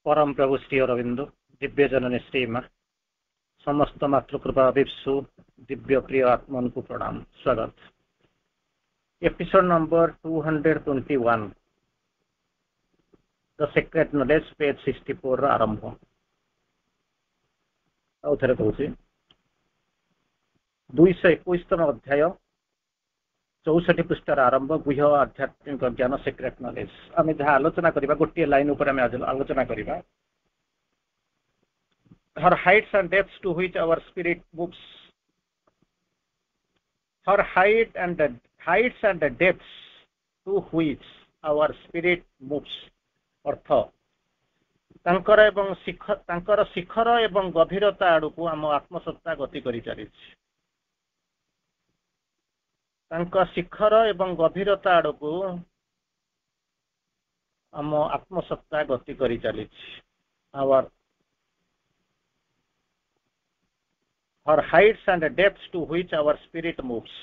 परम प्रभु श्री अरविंद दिव्य जननी श्रीमा समस्त मातृकृपा विप्सु दिव्य प्रिय आत्मन को प्रणाम स्वागत। Episode number 221 the secret knowledge page 64 आरंभ। आउ थे कहूँ 221तम अध्याय 64 पृष्ठार आरंभ गुह्य आध्यात्मिक ज्ञान सीक्रेट नॉलेज। आम जहाँ आलोचना करवा गोटे लाइन उपर आलोचना करवा her heights and depths to which our spirit moves, her heights and the depths to which our spirit moves अर्थ तांकर शिखर एवं गभीरता आड़क आम आत्मसत्ता गति करि चलिछि। तांकर शिखर एवं गभीरता आड़क आम आत्मसत्ता गति करि चलिछि। our her heights and the depths to which our spirit moves।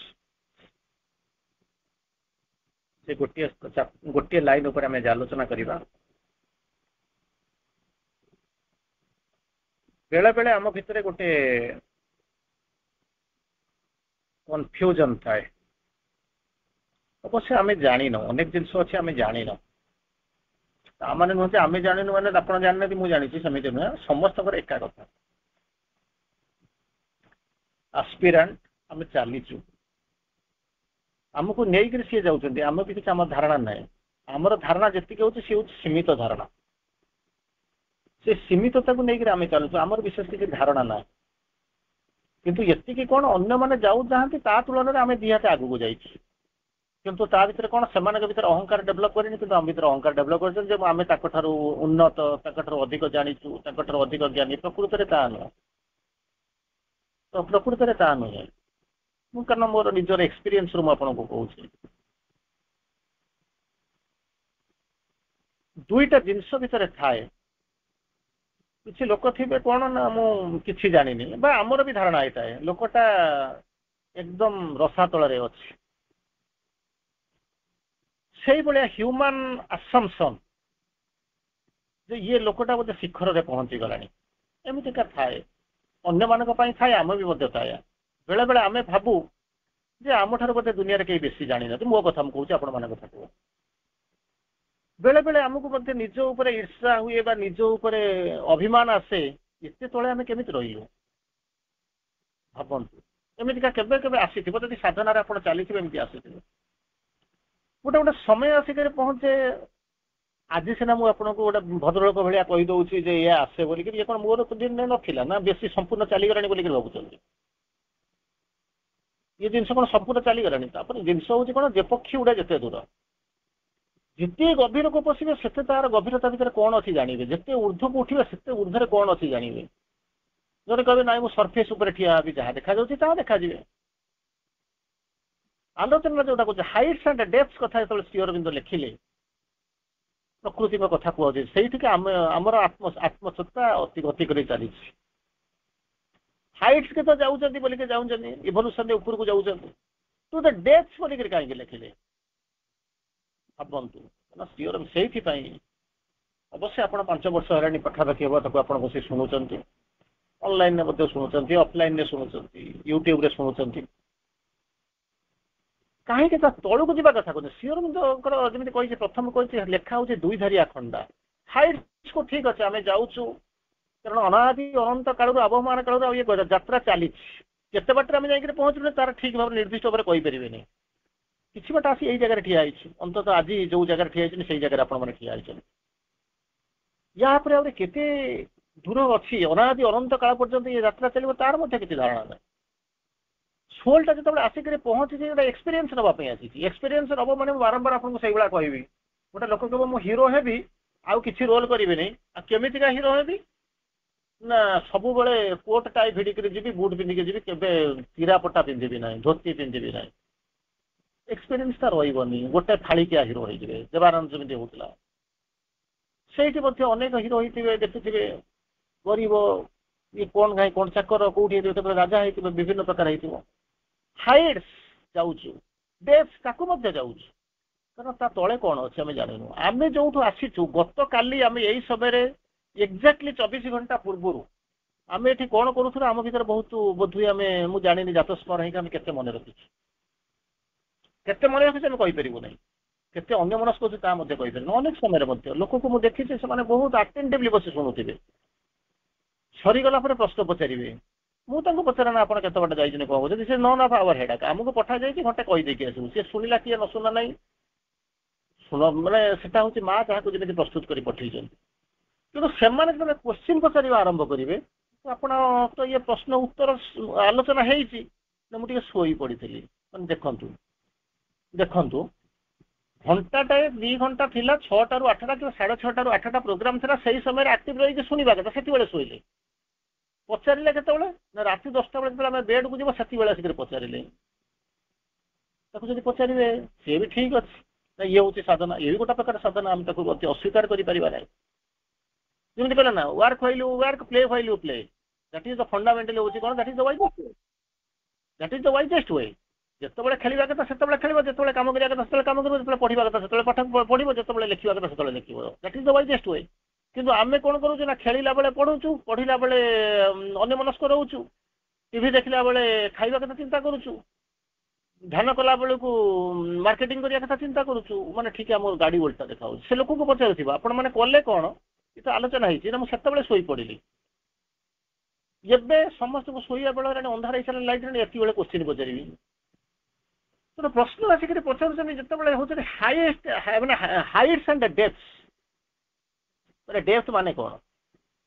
से गोटे लाइन ऊपर आम आलोचना करवा। बेले बेले आम भितर गोटे कन्फ्यूजन थाए। अवश्य आम जान अनेक जिनस अच्छे आम जान मैंने नुहे आम जान मैंने आप जानना मुझे जानी सेमती नुहे समस्त एका कथा आस्पिरेंट आम चलीचु आमको नहीं सी जाऊँ आम भी किसी आम धारणा ना आमर धारणा जी हूँ सी हूँ सीमित धारणा से सीमितता को लेकर आम चलुचु आमर विशेष किसी धारणा ना किंतु ये कौन अन्य मैंने जाऊ चाहती तुलन में आम दिहाते आगू जाइए किंतु ता भीतर कौन से भीतर अहंकार डेभलप करनी कि आम भीतर अहंकार डेभलप कर आम ताकू उन्नत ताकू अधिक जाचु ताकू अधिक ज्ञानी प्रकृत में ता नुह तो प्रकृत में ता नुहे कारण मोर निजर एक्सपीरियंस रू आपको कहूँ दुईटा जिनस भितर थाए किसी लोक थे कौन ना मुझे जानी आमर भी धारणा होता है लोकटा एकदम रसातल अच्छे से भाया ह्यूमन असम्पशन जे ये लोकटा बोधे शिखर में पहुंची गला एमतीका थाए अन्य मान थाए आम भी थाए बेले बेले आम भावु जे आम ठार बोधे दुनिया कहीं बेसी जानी ना मो कथा मुझे आपण मान कथा कह बेले बेले आमको बोधे निज उपर ईर्षा हुए निज उपर अभिमान आसे एत तले आम केमी रही भावतु एमतीका केबे केबे आसी जब साधनार आप चली एमती आसी गोटे गोटे समय आसिक पहुंचे आज सीना मुझे गोटे भद्रलोक भाया कहीदे जे ये आसे बोलिक ये कौन मोर दिन नाला ना बेसी संपूर्ण चलीगला बोलिक भावुं ये जिन कौन संपूर्ण चलीगला जिनस हूँ कौन जेपक्षी उड़ा जिते दूर जिते गभीर को पशिबे से तार गभीरता भितर कौन अच्छी जानवे जिते ऊर्ध्व को उठे से ऊर्ध्वर कौन अच्छी जानवे जो कहे ना मुझे सरफेस उपर ठिया जहाँ देखा देखा आलोचना जोटा कह हाइट्स एंड डेप्थ्स कथा जो श्री अरविंद लिखिले प्रकृति कथा कहते से आमर आत्मसत्ता अति गति कर चली हाइट्स के तो जाऊँच बोलिक जाऊँच इवोल्यूशन ऊपर को जाऊँच टू द डेप्थ्स बोलिक कहीं लिखिले भावतु श्री अरविंद से अवश्य आप 5 वर्ष है पाखापाखि हम तक आप बस शुणुंट ऑनलाइन में शुणुंट ऑफलाइन में शुणुंट यूट्यूब रे शुणुंट कहीं तलू को जावा कथा कहते श्री अरविंद जमी कही प्रथम कही लेखा हूँ 2 धारिया खंडा हाइट्स को ठीक अच्छे आम जाऊँ कारण अनादि अनंत काल आबहमान काल ये यात्रा चली केते बाटर आम जा पहुँचलु तार ठीक भाव निर्दिष्ट भाव कहींपारे किसी बाट आसी यही जगह ठिया अंततः आज जो जगह ठिया से जगह आप ठिया यापर आगे केते दूर अच्छी अनादि अनंत काल पर्यंत ये यात्रा चलो तार किसी धारणा ना सोलटा जो आसिक पहुंची एक्सपीरियंस नापी आसी एक्सपीरियंस नब मैंने बारंबार आपको से भाया कहि गोटे लोक कह मु हीरो हेबी आउ किसी रोल करेंगे नहीं केमितिका हीरो हेबी ना सब बेले कोट टाई भिडिक जी बुट पिंधिक जी केवे तीरापट्टा पिंधि ना धोती पिंधि ना एक्सपीरियंस ता रही गोटे थालिकिया हीरो हो देवानंद जमी होता से अनेक हीरो होते देखुए गरीब ये कौन कहीं कौन चाकर कौटी राजा होते विभिन्न प्रकार हो हाइट्स जाऊँ डेप्थ ताकू जाऊँ कारण ता तले कौन अच्छे आम जानू आम जो आसीचु गत काली आम यही समय एक्जाक्टली 24 घंटा पूर्व आम ये कौन करूँ आम भर बहुत बोधुए आम मुझे जानी जातस्मर होगी आम के मन रखीचु केते मन रखीचु आम कहीपरू ना केते अन्य मनस्क अच्छे कहीपर अनेक समय लोक को मुझे देखी से बहुत आटेटिवली बस शुणुवे सरीगला प्रश्न पचारे मुझे पचारे ना आप केत बाटे जाइए कौन कहते से नन अफ आवर हेड आमको पठा जाए घंटे कहीदेकी आसू सी शुणिला किए न शुणा ना शुण मैंने सेटा हूँ माँ जहाँ जमी प्रस्तुत कर पठे कि से क्वेश्चन पचार आरंभ करेंगे ଆପଣ ତ ये प्रश्न उत्तर आलोचना ହେଇଛି ନା ମୁଁ ଟିକେ ଶୋଇ ପଡ଼ିଥିଲି ମାନେ ଦେଖନ୍ତୁ ଦେଖନ୍ତୁ ଘଣ୍ଟାଟାଏ 2 ଘଣ୍ଟା ଥିଲା 6ଟା ରୁ 8ଟା କି 6:30 ରୁ 8ଟା ପ୍ରୋଗ୍ରାମ ଥିଲା ସେଇ ସମୟରେ ଆକ୍ଟିଭ ରହିକି ଶୁଣିବା କଥା ସେତିବେଳେ ଶୋଇଲେ ପଚାରିଲେ କେତେବେଳେ ନା ରାତି 10ଟା ବେଳେ ଯେତେବେଳେ ଆମେ ବେଡକୁ ଯିବ ସେତିବେଳେ ଆସିକି ପଚାରିଲେ ତାକୁ ଯଦି ପଚାରିବେ ସେ ବି ଠିକ ଅଛି ନା ଇଏ ହେଉଛି ସାଧନା ଇଏ ବି ଗୋଟେ ପ୍ରକାର ସାଧନା ଆମେ ତାକୁ ଅତି ଅସ୍ୱୀକାର କରିପାରିବା ନାହିଁ ଯେମିତି କହିଲେ ନା work while you work play while you play that is the fundamental होची कोन that is the wisest way that is the wisest way जेतबेले खेलिबा कथा सेतबेले खेलिबो जेतबेले काम करिया कथा सेतबेले काम करिबो जेतबेले पढिबा कथा सेतबेले पाठ पढिबो जेतबेले लिखिबा कथा सेतबेले लिखिबो दैट इज द वाइजेस्ट वे किंतु आमे कोन करूछु ना खेलिला बेले पढुछु पढिला बेले अन्य मनस्क रहउछु टीवी देखिला बेले खाइबा कथा चिंता करूछु ध्यान कला बेले को मार्केटिंग करिया कथा चिंता करूछु माने ठीक है हमर गाडी उल्टा देखाउ से लोक को पचारथिबा आपण माने कोले कोन इ तो आलोचना हिची ना मु सेतबेले सोई पडिली एबे समस्त को सोया बेल अंधार हिसाब लाइट एति बेले क्वेश्चन पचारि तो प्रश्न आसिक पचार जिते हूँ हाइएस्ट माने हाइट्स एंड डेप्थ्स माने डेप्थ माने कौन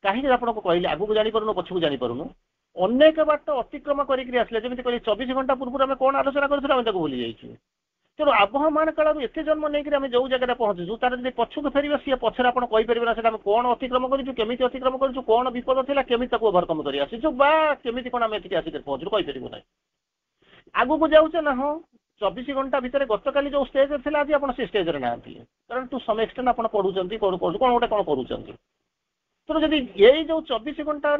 कहीं आपको कहले आगू जापर पछक जापर अनेक बाट अतिक्रम करके आसले जमी कहली 24 घंटा पूर्व आम कौन आलोचना कर भूली जाइए तेणु आबहमान काल एत जन्म नहीं आम जो जगह पहुंचु तार जब पछक फेर सी पचर आप कहीपर ना से कौन अतिक्रम करमी अतिक्रम करूँ कौन विपद था केमी ओभरकम कर आसीचु केमी कौन आम एति आसिक पहुंचू कहीपर ना आगू को जाऊे ना हाँ 24 घंटा भितर गत काली जो स्टेज थी आज आप से स्टेज ना कारण टू सम एक्सटेंट आप पढ़ुं कौन गोटे कौन करूँ तेणु जब यही जो 24 घंटा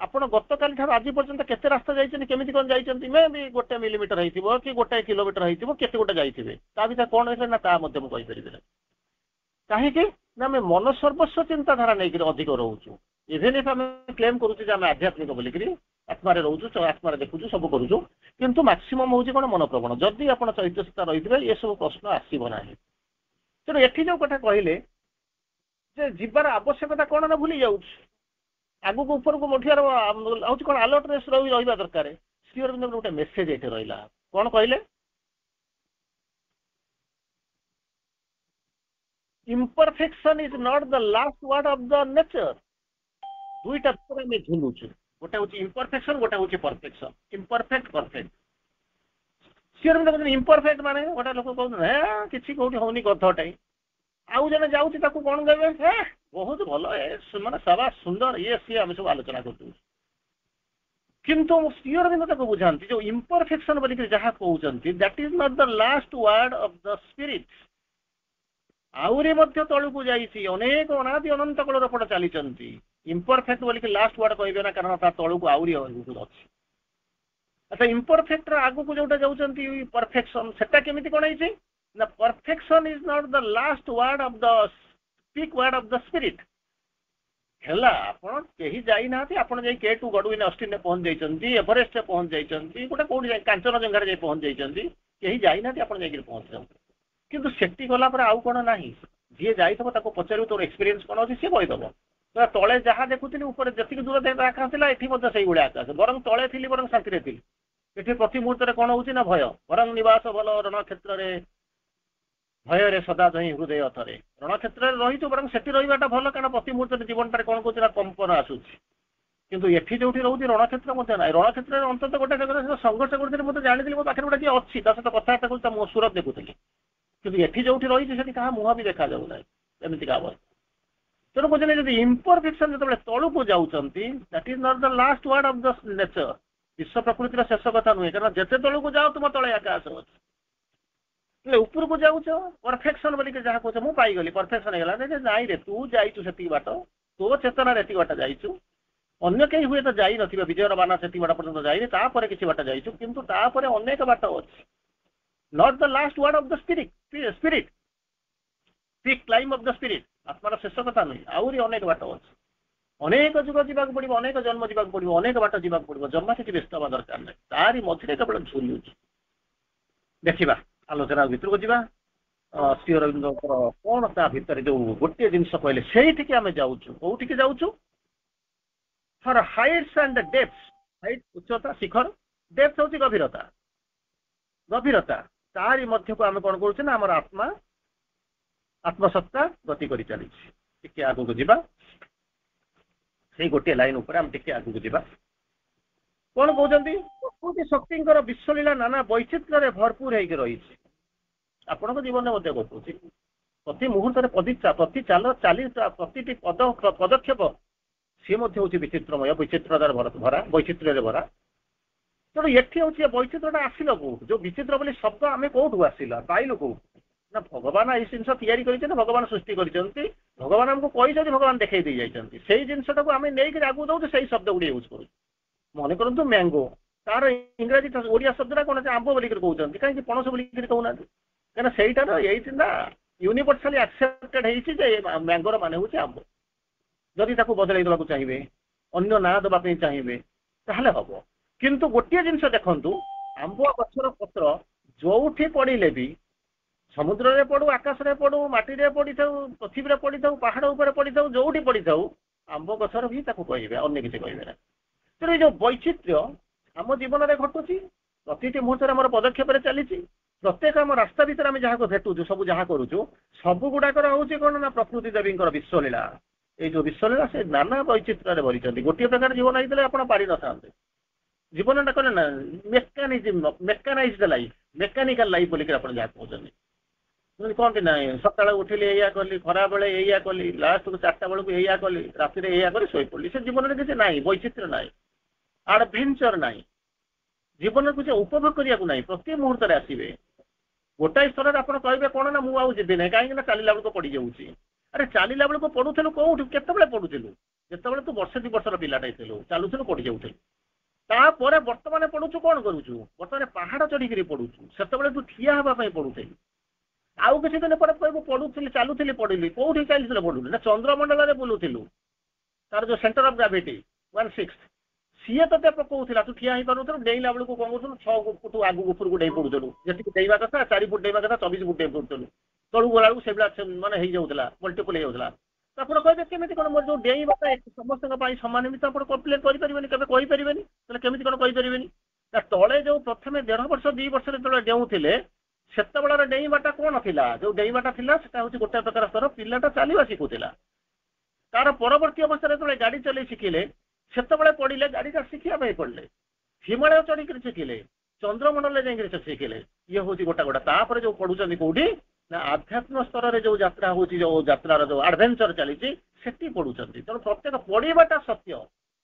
आप गत काली ठार आज पर्यंत केते रास्ता जाइए केमी कौन जाइए मे भी 1 मिलीमीटर हो कि 1 किलोमीटर हो केते गोटे जाइए ता भर कौन है ना ता कहीपर कहीं ना आम मन सर्वस्व चिंताधारा नहीं अधिक रोचु इभेन इफ आम क्लेम करुचे आम आध्यात्मिक बोलिकी आत्मार रोचु आत्मार देखुचु सब करूँ किंतु मैक्सिमम हूँ कौन मन प्रवण जदि आप चैतन्यता रही ये सब प्रश्न आसब ना तेणु एटी जो कथा कहले जीवार आवश्यकता कौन ना भूली जाऊँ आगू को ऊपर को मोटियार हूँ कौन अलर्टनेस रहा दरकार श्री अरविंद गोटे मेसेज ये रहा कौन कहले imperfection is not the last word of the nature दुईटा आम झुलुचु गोटे हूँ imperfection गोटे हूँ perfection imperfect perfect Shri Arvind कहते imperfect माने गोटे लोक कहते किसी कौटी होनी गधटाई आउ जने जाऊँ कौन कहते बहुत भल माने सभा सुंदर ये सी आम सब आलोचना कर किंतु श्री अरविंद बुझाती जो imperfection बोलिक जहाँ कहते that is not the last word of the spirit आउरी मध्य तलू को जाइए अनेक अनादि अनंत कल रपट चली इम्परफेक्ट बोलिक लास्ट वर्ड कहे ना कारण ता तलू को आउरी अच्छी अच्छा इम्परफेक्ट आगू को जोटा जाऊँगी परफेक्शन सेटा केमिति कौन है ना perfection is not the last word of the speak word of the spirit है आपड़ कहीं जाइना आपड़ जाए के टू गडविन अस्टिन पहुंच जाइए एवरेस्ट पहुंच जाइए गोटे कौट कांचनजंगा जाए पहुंच जाइए कहीं जाइना आप पहुंच जाऊँ किंतु सेठी गला पर आउ कौन ना जी जाइए पचार तोर एक्सपीरियंस कौन अच्छी सी कहीदेव तो तले जहाँ देखुली ऊपर जी दूर आकाश था ये से आकाश बर तले थी बर शांति थी ये प्रति मुहूर्त कौन हो भय बरंग निवास भल रण क्षेत्र में भय सदा जही हृदय थरे रण क्षेत्र में रही बर से रहा भल कारण प्रति मुहूर्त जीवन टाइम कौन कह कंपन आसूसी किंतु एठी जो रोचे रणक्षेत्र ना रणक्षेत्र में अंत गोटे जगह संघर्ष करते मुझे जानी मो पाखे गोटे अच्छी सहित कथबार्ता कर सूरत देखुली किंतु एठी जो रही क्या मुह भी देखा जाऊना एमती अवस्था तेणु कहते जब इम्परफेक्शन जो तलू को जाऊँगी that is not the last word of the nature विश्व प्रकृतिर शेष कथा नुहे कारण जिते तलू को जाओ तुम तले आकाश अच्छे ऊपर को जाऊँ परफेक्शन बोलिक जहाँ कह मुझे पाईगली परफेक्शन है नाई रे तू जाइचु से बाट तो चेतना एति बाट जाइचु अन्य कहीं हुए तो जाई नथिबा विजयर बाना से बाट पर्यंत जाइए तापर किसी बाट जाइचु किंतु तापर अनेक बाट अच्छी not the last word of the spirit peak climb of the spirit आत्मार शेष कथा नुहे आहरी अनेक बाट अच्छे ଅନେକ ଯୁଗ ଯିବାକୁ ପଡିବ, ଅନେକ ଜନ୍ମ ଯିବାକୁ ପଡିବ, ଅନେକ ବାଟ ଯିବାକୁ ପଡିବ, ଜମା କିଛି ବ୍ୟସ୍ତ ହେବା ଦରକାର ନାହିଁ। ତାରି ମଝିରେ କେବଳ ଝୁଲୁଛୁ। ଦେଖିବା ଆଲୋଚନା ଭିତରକୁ ଯିବା। ଶ୍ରୀ ଅରବିନ୍ଦଙ୍କର କଣ ତା ଭିତରେ ଯୋଉ ଗୋଟିଏ ଜିନିଷ କହିଲେ ସେଇଠିକି ଆମେ ଯାଉଛୁ। କୋଉଠିକି ଯାଉଛୁ? ଫର ହାଇଟ୍ସ ଆଣ୍ଡ ଡେପ୍ଥs, ହାଇଟ୍ ଉଚ୍ଚତା ଶିଖର, ଡେପ୍ଥ ହଉଛି ଗଭୀରତା। ଗଭୀରତା ତାରି ମଧ୍ୟକୁ ଆମେ କଣ କରୁଛୁ ନା ଆମର ଆତ୍ମସତ୍ତା ଗତି କରି ଚାଲିଛି। ଟିକେ ଆଗକୁ ଯିବା, ସେଇ ଗୋଟିଏ ଲାଇନ ଉପରେ ଆମେ ଟିକେ ଆଗକୁ ଯିବା। କଣ କହୁଛନ୍ତି? ପ୍ରକୃତି ଶକ୍ତିଙ୍କର ବିଶ୍ୱଲୀଳା ନାନା ବୈଚିତ୍ର୍ୟରେ ଭରପୁର ହେଇକି ରହିଛି। ଆପଣଙ୍କ ଜୀବନରେ ମଧ୍ୟ ଘଟୁଛି। ପ୍ରତି ମୁହୂର୍ତ୍ତରେ ପ୍ରତି ପ୍ରତିଟି ପଦକ୍ଷେପ ସିଏ ମଧ୍ୟ ହଉଛି ବିଚିତ୍ରମୟ, ବୈଚିତ୍ର୍ୟତାର ଭରା, ବୈଚିତ୍ର୍ୟରେ ଭରା। ତେଣୁ ଏଠି ହଉଛି ବୈଚିତ୍ର୍ୟଟା ଆସିଲ କୋଉଠୁ? ଯୋଉ ବିଚିତ୍ର ବୋଲି ଶବ୍ଦ ଆମେ କୋଉଠୁ ଆସିଲା, ପାଇଲୁ କୋଉଠୁ? ନା ଭଗବାନ ଏଇ ଜିନିଷ ତିଆରି କରିଛନ୍ତି, ଭଗବାନ ସୃଷ୍ଟି କରିଛନ୍ତି, ଭଗବାନ ଆମକୁ କହିଛନ୍ତି, ଭଗବାନ ଦେଖେଇ ଦେଇ ଯାଇଛନ୍ତି। ସେଇ ଜିନିଷଟାକୁ ଆମେ ନେଇକି ଆଗକୁ ଦଉଛୁ, ସେଇ ଶବ୍ଦ ଗୁଡ଼ିଏ ୟୁଜ୍ କରୁଛୁ। ମନେ କରନ୍ତୁ ମ୍ୟାଙ୍ଗୋ, ତାର ଇଂରାଜୀ ଓଡିଆ ଶବ୍ଦଟା କଣ ଅଛି? ଆମ୍ବ ବୋଲିକରି କହୁଛନ୍ତି, କାହିଁକି ପଣସ ବୋଲିକରି କହୁନାହାନ୍ତି? କାହିଁକିନା ସେଇଟାର ଏଇଠି ନା ୟୁନିଭର୍ସାଲି ଆକ୍ସେପ୍ଟେଡ ହେଇଛି ଯେ ମ୍ୟାଙ୍ଗୋର ମାନେ ହଉଛି ଆମ୍ବ। ଯଦି ତାକୁ ବଦଳେଇ ଦେବାକୁ ଚାହିଁବେ, ଅନ୍ୟ ନାଁ ଦେବା ପାଇଁ ଚାହିଁବେ, ତାହେଲେ ହବ। କିନ୍ତୁ ଗୋଟିଏ ଜିନିଷ ଦେଖନ୍ତୁ, ଆମ୍ବ ଗଛର ପତ୍ର ଯୋଉଠି ପଡ଼ିଲେ ବି, ସମୁଦ୍ରରେ ପଡୁ, ଆକାଶରେ ପଡୁ, ମାଟିରେ ପଡିଥାଉ, ପୃଥିବୀରେ ପଡିଥାଉ, ପାହାଡ ଉପରେ ପଡିଥାଉ, ଯୋଉଠି ପଡିଥାଉ, ଆମ୍ବ ଗଛର ବି ତାକୁ କହିବେ, ଅନ୍ୟ କିଛି କହିବେ ନା। ତେଣୁ ଏଇ ଯୋଉ ବୈଚିତ୍ର୍ୟ ଆମ ଜୀବନରେ ଘଟୁଛି, ପ୍ରତିଟି ମୁହୂର୍ତ୍ତରେ ଆମର ପଦକ୍ଷେପରେ ଚାଲିଛି। ପ୍ରତ୍ୟେକ ଆମ ରାସ୍ତା ଭିତରେ ଆମେ ଯାହାକୁ ଭେଟୁଛୁ, ସବୁ ଯାହା କରୁଛୁ, ସବୁ ଗୁଡାକର ହଉଛି କଣ ନା ପ୍ରକୃତି ଦେବୀଙ୍କର ବିଶ୍ୱଲୀଳା। ଏଇ ଯୋଉ ବିଶ୍ୱଲୀଳା ସେ ନାନା ବୈଚିତ୍ର୍ୟରେ ଭରିଛନ୍ତି। ଗୋଟିଏ ପ୍ରକାର ଜୀବନ ହେଇଥିଲେ ଆପଣ ପାରିନଥାନ୍ତେ। ଜୀବନଟା କଲେ ନା ମେକାନାଇଜ୍ଡ ଲାଇଫ୍, ମେକାନିକାଲ ଲାଇଫ୍ ବୋଲିକି ଆପଣ ଯାହା କହୁଛନ୍ତି। କହନ୍ତି ନାହିଁ ସକାଳେ ଉଠିଲି ଏଇଆ କଲି, ଖରାବେଳେ ଏଇଆ କଲି, ଲାଷ୍ଟକୁ 4ଟା ବେଳକୁ ଏଇଆ କଲି, ରାତିରେ ଏଇଆ କରି ଶୋଇପଡିଲି। ସେ ଜୀବନରେ କିଛି ନାହିଁ, ବୈଚିତ୍ର୍ୟ ନାହିଁ, ଆଡଭେଞ୍ଚର ନାହିଁ, ଜୀବନକୁ ଯେ ଉପଭୋଗ କରିବାକୁ ନାହିଁ। ପ୍ରତି ମୁହୂର୍ତ୍ତରେ ଆସିବେ ଗୋଟାଏ ସ୍ତରରେ ଆପଣ କହିବେ କଣ ନା ମୁଁ ଆଉ ଯିବି ନାହିଁ, କାହିଁକି ନା ଚାଲିଲା ବେଳକୁ ପଡିଯାଉଛି। ଆରେ ଚାଲିଲା ବେଳକୁ ପଡୁଥିଲୁ କୋଉଠି, କେତେବେଳେ ପଡୁଥିଲୁ? ଯେତେବେଳେ ତୁ ବର୍ଷେ 2 ବର୍ଷର ପିଲାଟା ହେଇଥିଲୁ, ଚାଲୁଥିଲୁ ପଡିଯାଉଥିଲୁ। ତାପରେ ବର୍ତ୍ତମାନ ପଡୁଛୁ, କଣ କରୁଛୁ? ବର୍ତ୍ତମାନ ପାହାଡ ଚଢିକିରି ପଡୁଛୁ। ସେତେବେଳେ ତୁ ଠିଆ ହେବା ପାଇଁ ପଡୁଥିଲୁ। ଆଉ କିଛି ଦିନ ପରେ କହିବୁ ପଡୁଥିଲି, ଚାଲୁଥିଲି, ପଡିଲି। କୋଉଠି ଚାଲିଥିଲେ ପଡୁଲି? ନା ଚନ୍ଦ୍ରମଣ୍ଡଳରେ ବୁଲୁଥିଲୁ, ତାର ଯୋଉ ସେଣ୍ଟର ଅଫ୍ ଗ୍ରାଭିଟି 1/6 ସିଏ ତତେ ପକଉଥିଲା, ତୁ ଠିଆ ହେଇପାରୁଥିଲୁ। ଡେଇଁଲା ବେଳକୁ କଣ କରୁଥିଲୁ? 6 ଫୁଟ ଆଗକୁ ଉପରକୁ ଡେଇଁ ପଡୁଥିଲୁ। ଯେତିକି ଡେଇବା କଥା 4 ଫୁଟ ଡେଇବା କଥା 24 ଫୁଟ ଡେଇଁ ପଡୁଥିଲୁ। ତଳକୁ ଗଲା ବେଳକୁ ସେଇଭଳିଆ ମାନେ ହେଇଯାଉଥିଲା, ମଲ୍ଟିପୁଲ ହେଇଯାଉଥିଲା। ଆପଣ କହିବେ କେମିତି କଣ? ମୋର ଯୋଉ ଡେଇଁବାଟା ସମସ୍ତଙ୍କ ପାଇଁ ସମାନ ବି ତ ଆପଣ କମ୍ପ୍ଲେନ୍ କରିପାରିବେନି, କେବେ କହିପାରିବେନି। ତାହେଲେ କେମିତି କଣ କହିପାରିବେନି? ନା ତଳେ ଯୋଉ ପ୍ରଥମେ 1.5 ବର୍ଷ 2 ବର୍ଷରେ ଯେତେବେଳେ ଡେଉଁଥିଲେ, ସେତେବେଳର ଡେଇଁବାଟା କଣ ଥିଲା? ଯୋଉ ଡେଇଁବାଟା ଥିଲା ସେଟା ହଉଛି ଗୋଟେ ପ୍ରକାର ସ୍ତର, ପିଲାଟା ଚାଲିବା ଶିଖୁଥିଲା। ତାର ପରବର୍ତ୍ତୀ ଅବସ୍ଥାରେ ଯେତେବେଳେ ଗାଡି ଚଲେଇ ଶିଖିଲେ, ସେତେବେଳେ ପଡିଲେ, ଗାଡିଟା ଶିଖିବା ପାଇଁ ପଡିଲେ, ହିମାଳୟ ଚଢିକିରି ଶିଖିଲେ, ଚନ୍ଦ୍ରମଣ୍ଡଳରେ ଯାଇକିରି ଶିଖିଲେ। ଇଏ ହଉଛି ଗୋଟା। ତାପରେ ଯୋଉ ପଢୁଛନ୍ତି କୋଉଠି ନା ଆଧ୍ୟାତ୍ମ ସ୍ତରରେ ଯୋଉ ଯାତ୍ରା ହଉଛି, ଯୋଉ ଯାତ୍ରାର ଯୋଉ ଆଡଭେଞ୍ଚର ଚାଲିଛି, ସେଠି ପଢୁଛନ୍ତି। ତେଣୁ ପ୍ରତ୍ୟେକ ପଢିବାଟା ସତ୍ୟ,